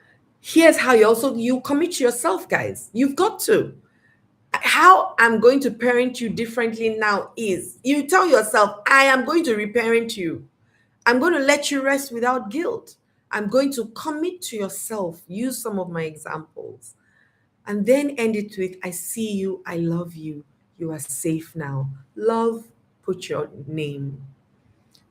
here's how you commit to yourself, guys. You've got to. How I'm going to parent you differently now is you tell yourself, I am going to reparent you. I'm going to let you rest without guilt. I'm going to commit to yourself. Use some of my examples. And then end it with I see you, I love you. You are safe now. Love, put your name.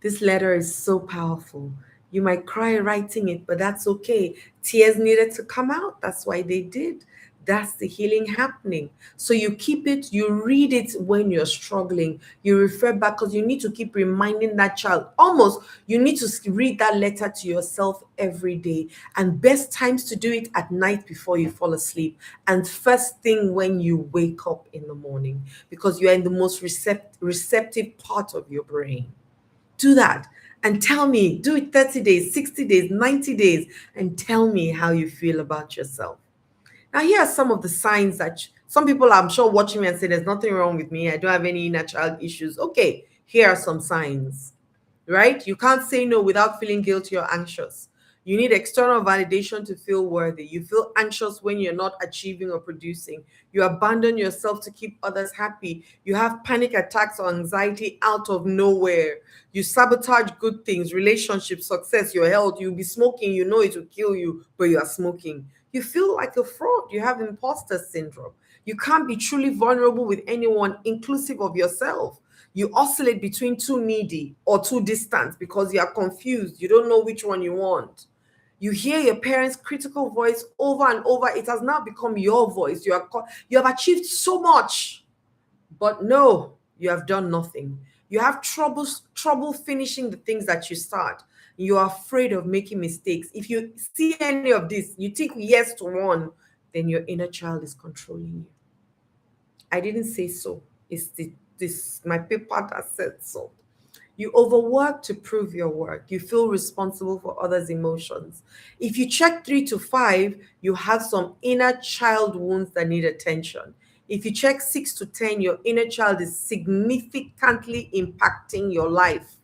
This letter is so powerful. You might cry writing it, but that's okay. Tears needed to come out. That's why they did. That's the healing happening. So you keep it, you read it when you're struggling, you refer back because you need to keep reminding that child. Almost, you need to read that letter to yourself every day. And best times to do it at night before you fall asleep, and first thing when you wake up in the morning, because you are in the most receptive part of your brain. Do that and tell me, do it 30 days, 60 days, 90 days, and tell me how you feel about yourself. Now, here are some of the signs that some people, I'm sure, watching me and say, there's nothing wrong with me. I don't have any inner child issues. Okay, here are some signs, right? You can't say no without feeling guilty or anxious. You need external validation to feel worthy. You feel anxious when you're not achieving or producing. You abandon yourself to keep others happy. You have panic attacks or anxiety out of nowhere. You sabotage good things, relationships, success, your health. You'll be smoking, you know it will kill you, but you are smoking. You feel like a fraud. You have imposter syndrome. You can't be truly vulnerable with anyone, inclusive of yourself. You oscillate between too needy or too distant because you are confused. You don't know which one you want. You hear your parents' critical voice over and over. It has now become your voice. You have achieved so much, but no, you have done nothing. You have trouble finishing the things that you start. You are afraid of making mistakes. If you see any of this, you think yes to one, then your inner child is controlling you. I didn't say so. It's this my paper that said so. You overwork to prove your work. You feel responsible for others' emotions. If you check 3 to 5, you have some inner child wounds that need attention. If you check 6 to 10, your inner child is significantly impacting your life.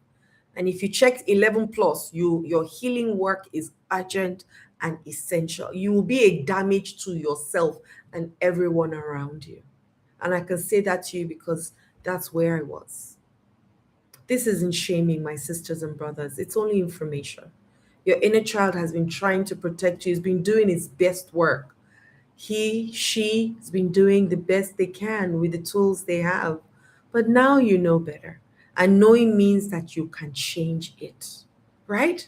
And if you checked 11 plus, your healing work is urgent and essential. You will be a damage to yourself and everyone around you. And I can say that to you because that's where I was. This isn't shaming, my sisters and brothers. It's only information. Your inner child has been trying to protect you, has been doing its best work. He, she has been doing the best they can with the tools they have. But now you know better. And knowing means that you can change it, right?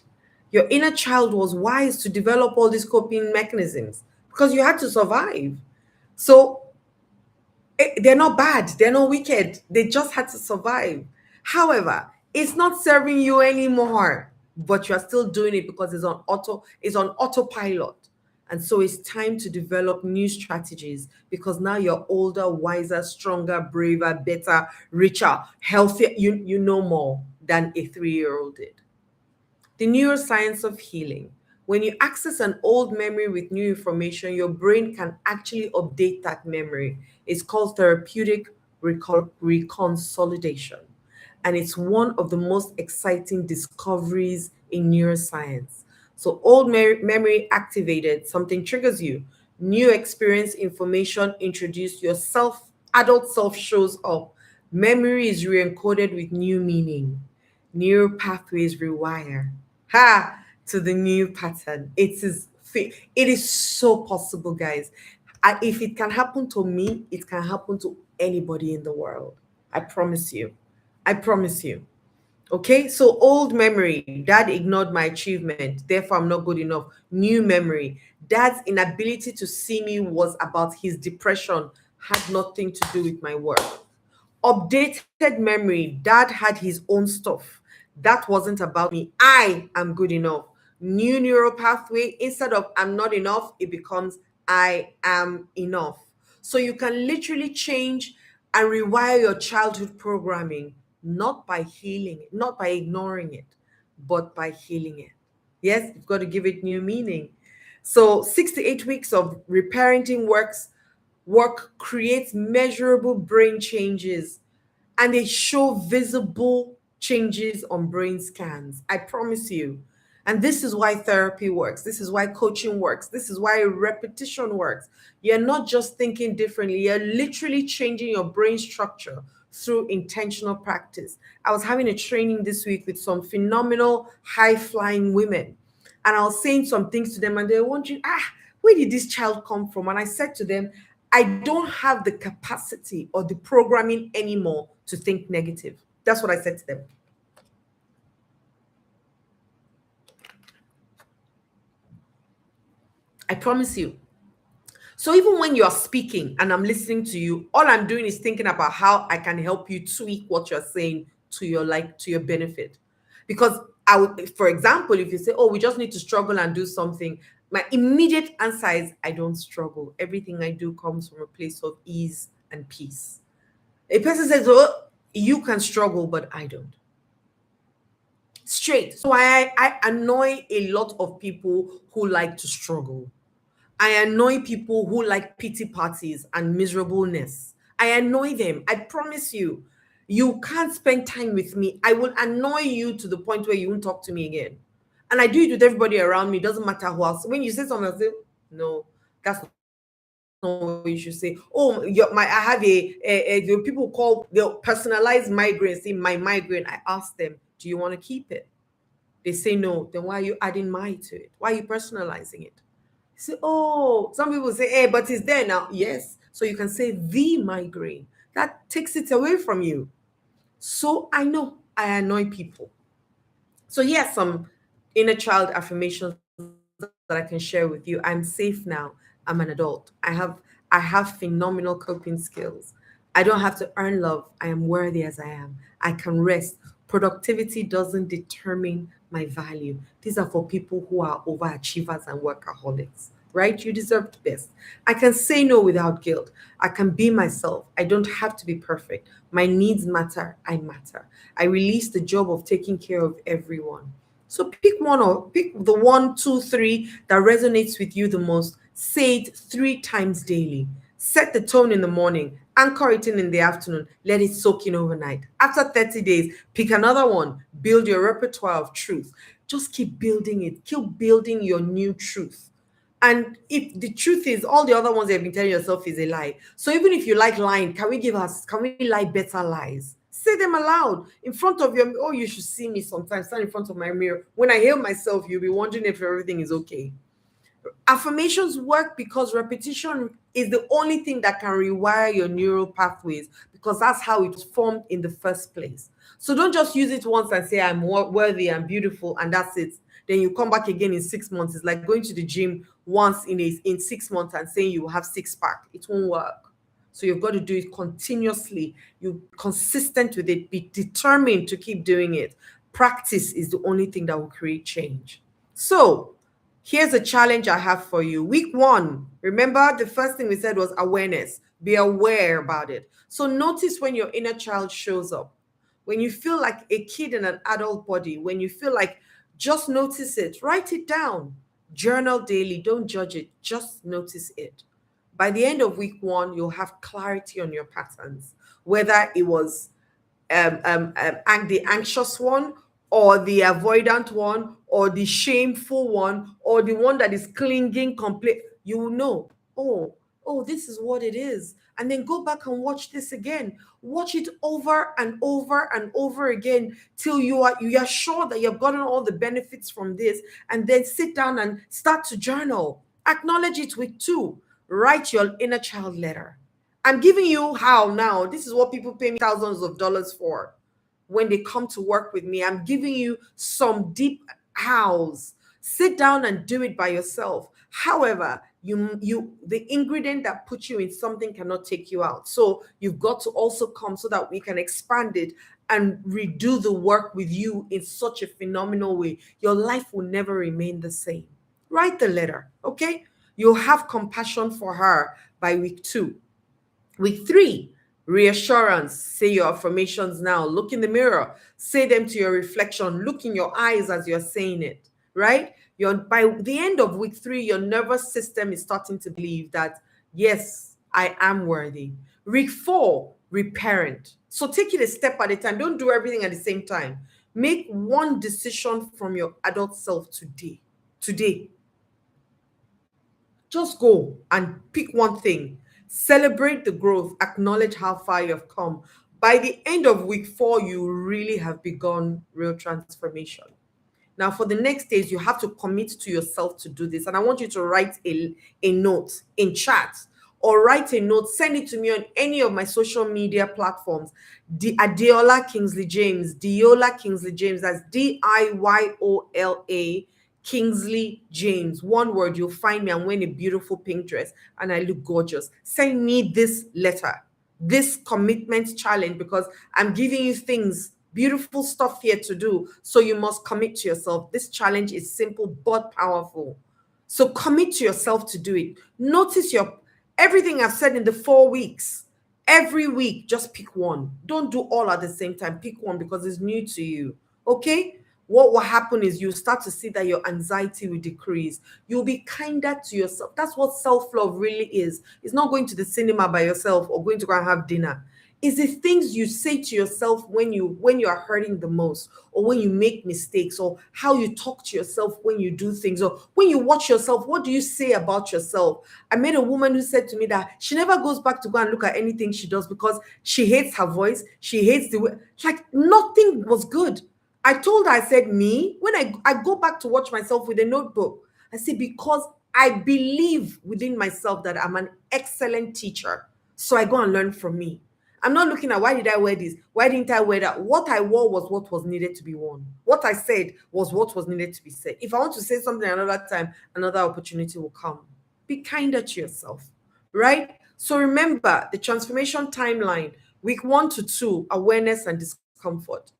Your inner child was wise to develop all these coping mechanisms because you had to survive. So they're not bad, they're not wicked, they just had to survive. However, it's not serving you anymore, but you're still doing it because it's on autopilot. And so it's time to develop new strategies because now you're older, wiser, stronger, braver, better, richer, healthier. You know more than a 3-year-old did. The neuroscience of healing. When you access an old memory with new information, your brain can actually update that memory. It's called therapeutic reconsolidation. And it's one of the most exciting discoveries in neuroscience. So, old memory activated, something triggers you. New experience information introduced, your adult self shows up. Memory is re-encoded with new meaning. Neural pathways rewire to the new pattern. It is so possible, guys. If it can happen to me, it can happen to anybody in the world. I promise you. I promise you. Okay, so old memory, dad ignored my achievement, therefore I'm not good enough. New memory, dad's inability to see me was about his depression, had nothing to do with my work. Updated memory, dad had his own stuff. That wasn't about me. I am good enough. New neural pathway, instead of I'm not enough, it becomes I am enough. So you can literally change and rewire your childhood programming, not by healing it, not by ignoring it, but by healing it. Yes, you've got to give it new meaning. So 6 to 8 weeks of reparenting work creates measurable brain changes, and they show visible changes on brain scans. I promise you. And this is why therapy works. This is why coaching works. This is why repetition works. You're not just thinking differently, you're literally changing your brain structure through intentional practice. I was having a training this week with some phenomenal high flying women, and I was saying some things to them, and they were wondering, where did this child come from? And I said to them, I don't have the capacity or the programming anymore to think negative. That's what I said to them. I promise you. So even when you're speaking and I'm listening to you, all I'm doing is thinking about how I can help you tweak what you're saying to your to your benefit. Because I would, for example, if you say, "Oh, we just need to struggle and do something," my immediate answer is, "I don't struggle. Everything I do comes from a place of ease and peace." A person says, "Oh, you can struggle, but I don't." Straight. So I annoy a lot of people who like to struggle. I annoy people who like pity parties and miserableness. I annoy them. I promise you, you can't spend time with me. I will annoy you to the point where you won't talk to me again. And I do it with everybody around me. It doesn't matter who else. When you say something, I say, no, that's not what you should say. Oh, I have the people call the personalized migraine. See, my migraine. I ask them, do you want to keep it? They say no. Then why are you adding my to it? Why are you personalizing it? Say, oh, some people say, hey, but it's there now. Yes. So you can say the migraine. That takes it away from you. So I know I annoy people. So yes, some inner child affirmations that I can share with you. I'm safe now. I'm an adult. I have phenomenal coping skills. I don't have to earn love. I am worthy as I am. I can rest. Productivity doesn't determine my value. These are for people who are overachievers and workaholics, right? You deserve the best. I can say no without guilt. I can be myself. I don't have to be perfect. My needs matter. I matter. I release the job of taking care of everyone. So pick one, or pick the one, two, three that resonates with you the most. Say it 3 times daily. Set the tone in the morning, anchor it in the afternoon, let it soak in overnight. After 30 days, pick another one, build your repertoire of truth. Just keep building it, keep building your new truth. And if the truth is all the other ones you've been telling yourself is a lie. So even if you like lying, can we lie better lies? Say them aloud in front of your, oh, you should see me sometimes, stand in front of my mirror. When I hear myself, you'll be wondering if everything is okay. Affirmations work because repetition is the only thing that can rewire your neural pathways, because that's how it was formed in the first place. So don't just use it once and say, I'm worthy, I'm beautiful, and that's it. Then you come back again in 6 months. It's like going to the gym once in 6 months and saying you have six pack. It won't work. So you've got to do it continuously. You consistent with it. Be determined to keep doing it. Practice is the only thing that will create change. So here's a challenge I have for you. Week one, remember the first thing we said was awareness. Be aware about it. So notice when your inner child shows up. When you feel like a kid in an adult body, when you feel like, just notice it, write it down, journal daily, don't judge it, just notice it. By the end of week one, you'll have clarity on your patterns, whether it was the anxious one, or the avoidant one, or the shameful one, or the one that is clinging complete. You will know, oh, this is what it is. And then go back and watch this again. Watch it over and over and over again till you are sure that you've gotten all the benefits from this. And then sit down and start to journal. Acknowledge it with two. Write your inner child letter. I'm giving you how now. This is what people pay me thousands of dollars for when they come to work with me. I'm giving you some deep hows. Sit down and do it by yourself. However, the ingredient that puts you in something cannot take you out. So you've got to also come so that we can expand it and redo the work with you in such a phenomenal way. Your life will never remain the same. Write the letter, okay? You'll have compassion for her by week two. Week three, reassurance. Say your affirmations now. Look in the mirror. Say them to your reflection. Look in your eyes as you're saying it, right? By the end of week three, your nervous system is starting to believe that, yes, I am worthy. Week four, reparent. So take it a step at a time. Don't do everything at the same time. Make one decision from your adult self today. Today, just go and pick one thing. Celebrate the growth. Acknowledge how far you've come. By the end of week four, you really have begun real transformation. Now, for the next days, you have to commit to yourself to do this. And I want you to write a note in chat, or write a note, send it to me on any of my social media platforms. Adiola Kingsley James, Diola Kingsley James, that's Dioyola Kingsley James. One word, you'll find me. I'm wearing a beautiful pink dress and I look gorgeous. Send me this letter, this commitment challenge, because I'm giving you things, beautiful stuff here to do. So you must commit to yourself. This challenge is simple but powerful. So commit to yourself to do it. Notice your everything I've said in the 4 weeks. Every week, just pick one. Don't do all at the same time. Pick one because it's new to you. Okay? What will happen is you start to see that your anxiety will decrease. You'll be kinder to yourself. That's what self-love really is. It's not going to the cinema by yourself or going to go and have dinner. Is the things you say to yourself when you are hurting the most, or when you make mistakes, or how you talk to yourself when you do things, or when you watch yourself. What do you say about yourself? I met a woman who said to me that she never goes back to go and look at anything she does because she hates her voice, she hates the way, like nothing was good. I told her, I said, me, when I go back to watch myself with a notebook, I say, because I believe within myself that I'm an excellent teacher. So I go and learn from me. I'm not looking at why did I wear this? Why didn't I wear that? What I wore was what was needed to be worn. What I said was what was needed to be said. If I want to say something another time, another opportunity will come. Be kinder to yourself, right? So remember the transformation timeline: week 1 to 2, awareness and discomfort;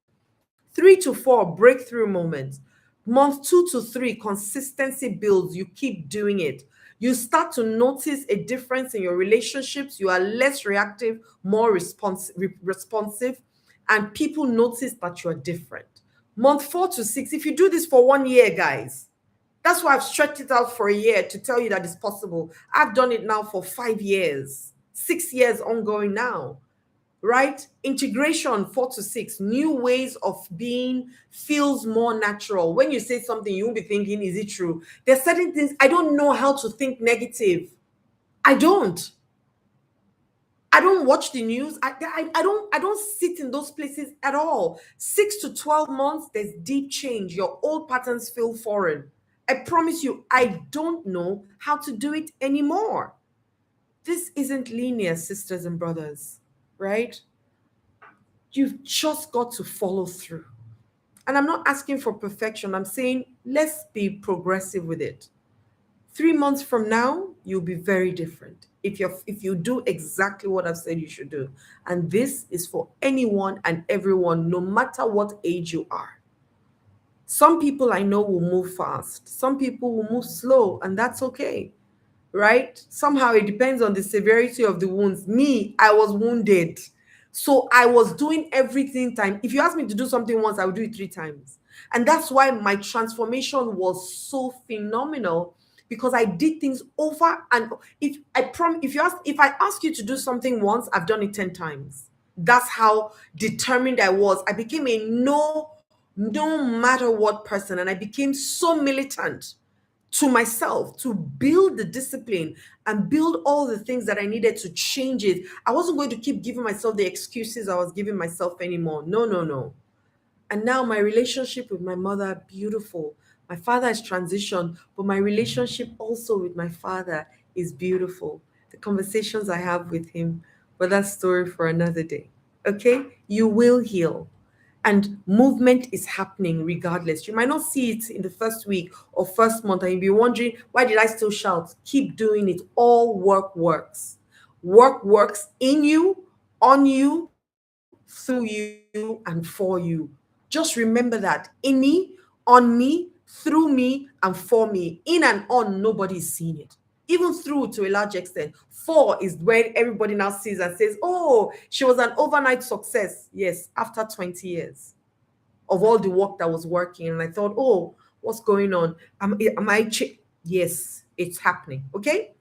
3 to 4, breakthrough moments; month 2 to 3, consistency builds. You keep doing it. You start to notice a difference in your relationships. You are less reactive, more responsive, and people notice that you're different. Month 4 to 6, if you do this for 1 year, guys, that's why I've stretched it out for a year to tell you that it's possible. I've done it now for 5 years, 6 years ongoing now, right? Integration 4 to 6, new ways of being feels more natural. When you say something, you won't be thinking, is it true? There's certain things I don't know how to think negative. I don't. I don't watch the news. I don't sit in those places at all. 6 to 12 months, there's deep change. Your old patterns feel foreign. I promise you, I don't know how to do it anymore. This isn't linear, sisters and brothers, right? You've just got to follow through. And I'm not asking for perfection. I'm saying let's be progressive with it. 3 months from now, you'll be very different if you do exactly what I've said you should do. And this is for anyone and everyone, no matter what age you are. Some people I know will move fast. Some people will move slow, and that's okay, right? Somehow it depends on the severity of the wounds. Me, I was wounded. So I was doing everything time. If you ask me to do something once, I would do it 3 times. And that's why my transformation was so phenomenal, because I did things over and if I ask you to do something once, I've done it 10 times. That's how determined I was. I became a no matter what person, and I became so militant to myself to build the discipline and build all the things that I needed to change it. I wasn't going to keep giving myself the excuses I was giving myself anymore. No, no, no. And now my relationship with my mother, beautiful. My father has transitioned, but my relationship also with my father is beautiful. The conversations I have with him, but that's story for another day. Okay? You will heal. And movement is happening regardless. You might not see it in the first week or first month, and you'll be wondering, why did I still shout? Keep doing it. All work works. Work works in you, on you, through you, and for you. Just remember that. In me, on me, through me, and for me. In and on, nobody's seeing it. Even through, to a large extent. For is where everybody now sees and says, oh, she was an overnight success. Yes, after 20 years of all the work that was working. And I thought, oh, what's going on? Yes, it's happening. Okay.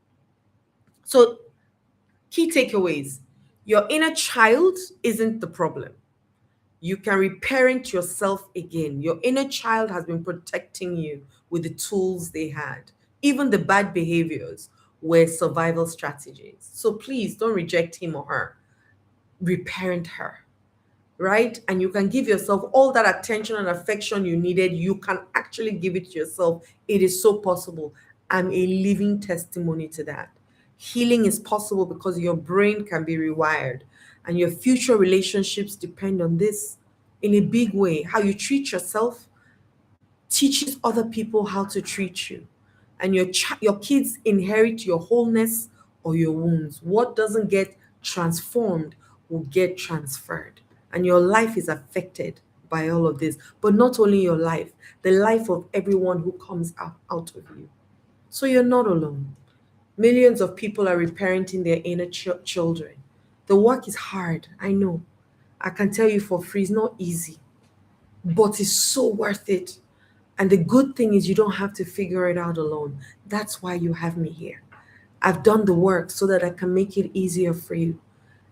So, key takeaways: your inner child isn't the problem. You can reparent yourself again. Your inner child has been protecting you with the tools they had. Even the bad behaviors were survival strategies. So please don't reject him or her. Reparent her, right? And you can give yourself all that attention and affection you needed. You can actually give it to yourself. It is so possible. I'm a living testimony to that. Healing is possible because your brain can be rewired, and your future relationships depend on this in a big way. How you treat yourself teaches other people how to treat you. And your kids inherit your wholeness or your wounds. What doesn't get transformed will get transferred. And your life is affected by all of this. But not only your life, the life of everyone who comes out of you. So you're not alone. Millions of people are reparenting their inner children. The work is hard, I know. I can tell you for free, it's not easy, but it's so worth it. And the good thing is, you don't have to figure it out alone. That's why you have me here. I've done the work so that I can make it easier for you.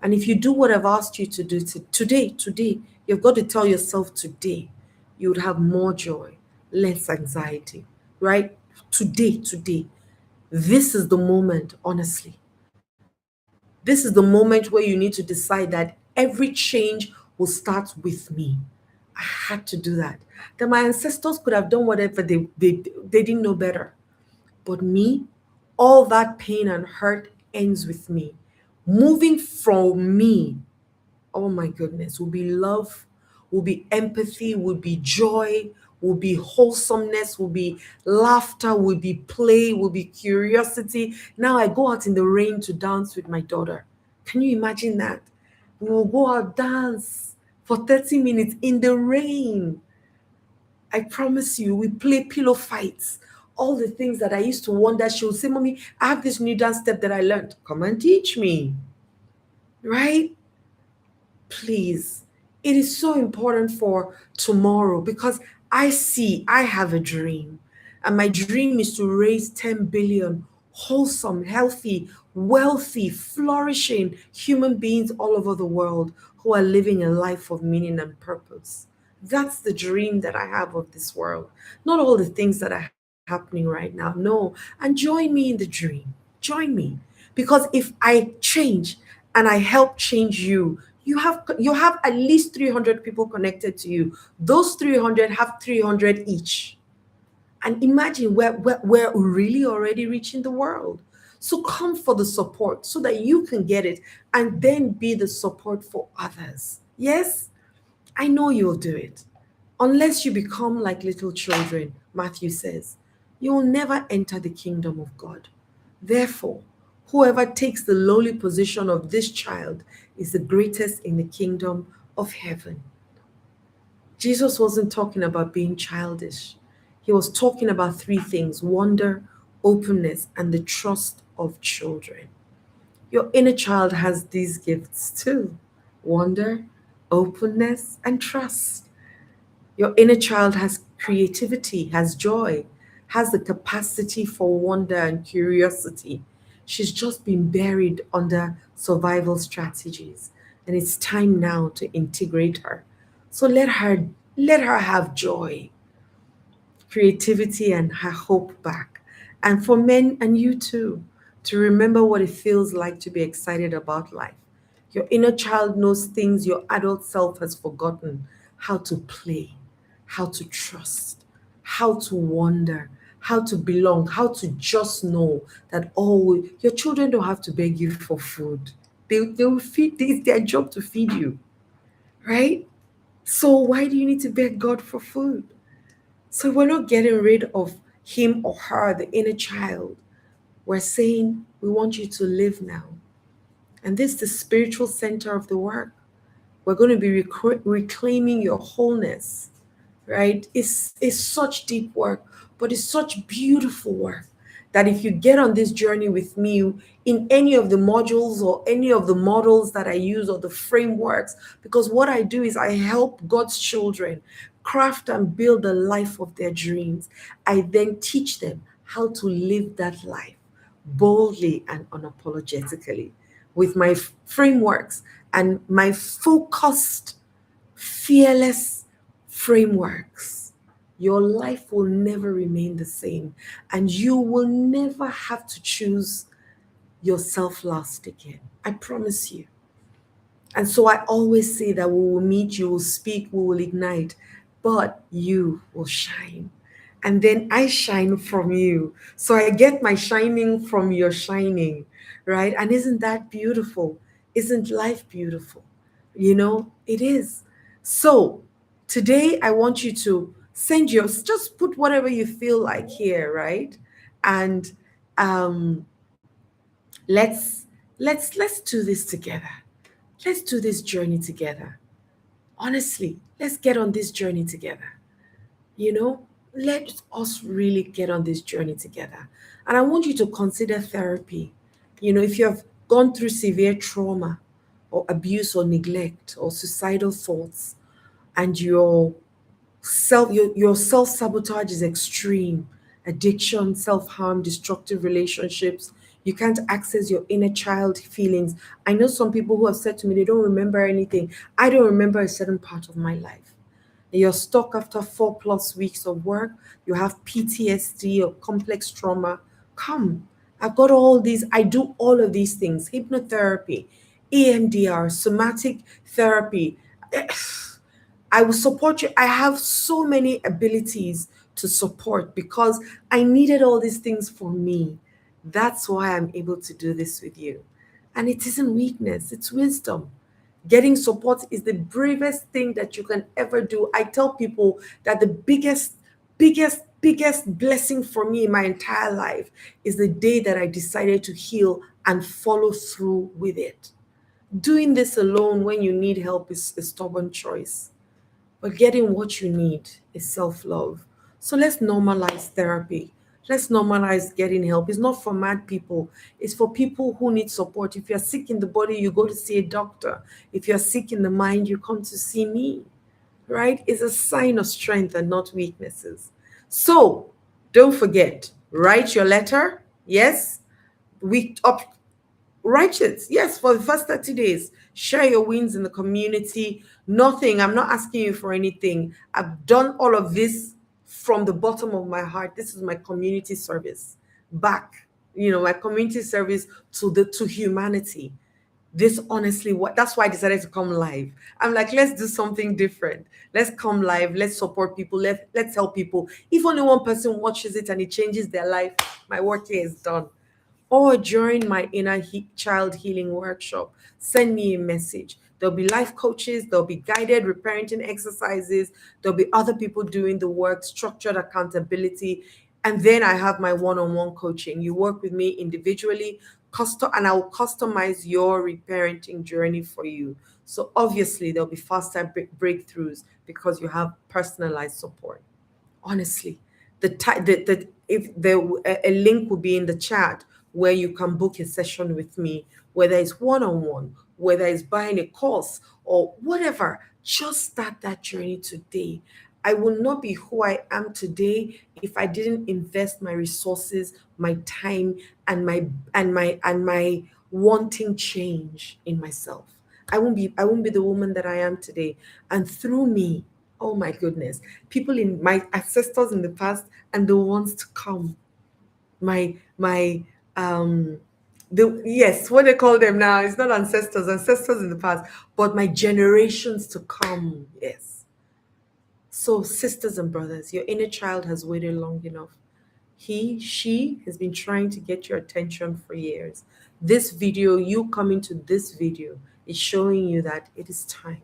And if you do what I've asked you to do today, you've got to tell yourself today, you would have more joy, less anxiety, right? Today. This is the moment, honestly. This is the moment where you need to decide that every change will start with me. I had to do that. That my ancestors could have done whatever they didn't know better. But me, all that pain and hurt ends with me. Moving from me, oh my goodness, will be love, will be empathy, will be joy, will be wholesomeness, will be laughter, will be play, will be curiosity. Now I go out in the rain to dance with my daughter. Can you imagine that? We will go out dance for 30 minutes in the rain. I promise you, we play pillow fights. All the things that I used to wonder, she would say, Mommy, I have this new dance step that I learned. Come and teach me. Right? Please. It is so important for tomorrow because I have a dream. And my dream is to raise 10 billion wholesome, healthy, wealthy, flourishing human beings all over the world who are living a life of meaning and purpose. That's the dream that I have of this world. Not all the things that are happening right now. No. And join me in the dream. Join me. Because if I change and I help change you, you have at least 300 people connected to you. Those 300 have 300 each. And imagine we're really already reaching the world. So come for the support so that you can get it and then be the support for others. Yes? I know you'll do it. Unless you become like little children, Matthew says, you will never enter the kingdom of God. Therefore, whoever takes the lowly position of this child is the greatest in the kingdom of heaven. Jesus wasn't talking about being childish. He was talking about three things: wonder, openness, and the trust of children. Your inner child has these gifts too: wonder, openness, and trust. Your inner child has creativity, has joy, has the capacity for wonder and curiosity. She's just been buried under survival strategies, and it's time now to integrate her. So let her have joy, creativity, and her hope back. And for men and you too, to remember what it feels like to be excited about life. Your inner child knows things your adult self has forgotten: how to play, how to trust, how to wonder, how to belong, how to just know that your children don't have to beg you for food. They will feed, it's their job to feed you, right? So why do you need to beg God for food? So we're not getting rid of him or her, the inner child. We're saying we want you to live now. And this is the spiritual center of the work. We're going to be reclaiming your wholeness, right? It's such deep work, but it's such beautiful work that if you get on this journey with me in any of the modules or any of the models that I use or the frameworks, because what I do is I help God's children craft and build the life of their dreams. I then teach them how to live that life boldly and unapologetically with my frameworks and my focused, fearless frameworks. Your life will never remain the same, and you will never have to choose yourself last again. I promise you. And so I always say that we will meet, you will speak, we will ignite, but you will shine. And then I shine from you. So I get my shining from your shining, right? And isn't that beautiful? Isn't life beautiful? It is. So today I want you to Send your, just put whatever you feel like here, right? And um let's do this together. Let's do this journey together. Honestly, let's get on this journey together. You know, let us really get on this journey together. And I want you to consider therapy. You know, if you have gone through severe trauma or abuse or neglect or suicidal thoughts, and your self-sabotage is extreme, addiction, self-harm, destructive relationships, you can't access your inner child feelings. I know some people who have said to me they don't remember anything. I don't remember a certain part of my life. You're stuck after 4+ weeks of work, you have PTSD or complex trauma. Come, I've got all these, I do all of these things: hypnotherapy, EMDR, somatic therapy. I will support you. I have so many abilities to support because I needed all these things for me. That's why I'm able to do this with you. And it isn't weakness, it's wisdom. Getting support is the bravest thing that you can ever do. I tell people that the biggest blessing for me in my entire life is the day that I decided to heal and follow through with it. Doing this alone when you need help is a stubborn choice, but getting what you need is self love. So let's normalize therapy. Let's normalize getting help. It's not for mad people, it's for people who need support. If you're sick in the body, you go to see a doctor. If you're sick in the mind, you come to see me, right? It's a sign of strength and not weaknesses. So don't forget, write your letter. Yes, we up write it. Yes, for the first 30 days. Share your wins in the community. Nothing. I'm not asking you for anything. I've done all of this from the bottom of my heart. This is my community service back. My community service to humanity. This honestly, what that's why I decided to come live. I'm like, let's do something different. Let's come live. Let's support people. Let's help people. If only one person watches it and it changes their life, my work here is done. Or during my child healing workshop, send me a message. There'll be life coaches, there'll be guided reparenting exercises, there'll be other people doing the work, structured accountability. And then I have my one on one coaching. You work with me individually, and I will customize your reparenting journey for you. So obviously, there'll be faster breakthroughs because you have personalized support. Honestly, the if there a link will be in the chat where you can book a session with me, whether it's one-on-one, whether it's buying a course or whatever. Just start that journey today. I will not be who I am today if I didn't invest my resources, my time, and my wanting change in myself. I won't be the woman that I am today. And through me, oh my goodness, people, in my ancestors in the past and the ones to come, my the yes, what they call them now, it's not ancestors in the past, but my generations to come. Yes. So sisters and brothers, your inner child has waited long enough. She has been trying to get your attention for years. This video, you coming to this video, is showing you that it is time.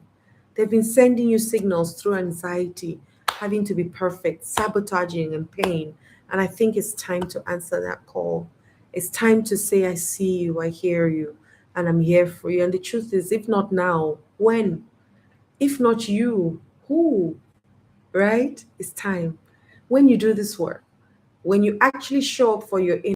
They've been sending you signals through anxiety, having to be perfect, sabotaging, and pain. And I think it's time to answer that call. It's time to say, I see you, I hear you, and I'm here for you. And the truth is, if not now, when? If not you, who? Right? It's time. When you do this work, when you actually show up for your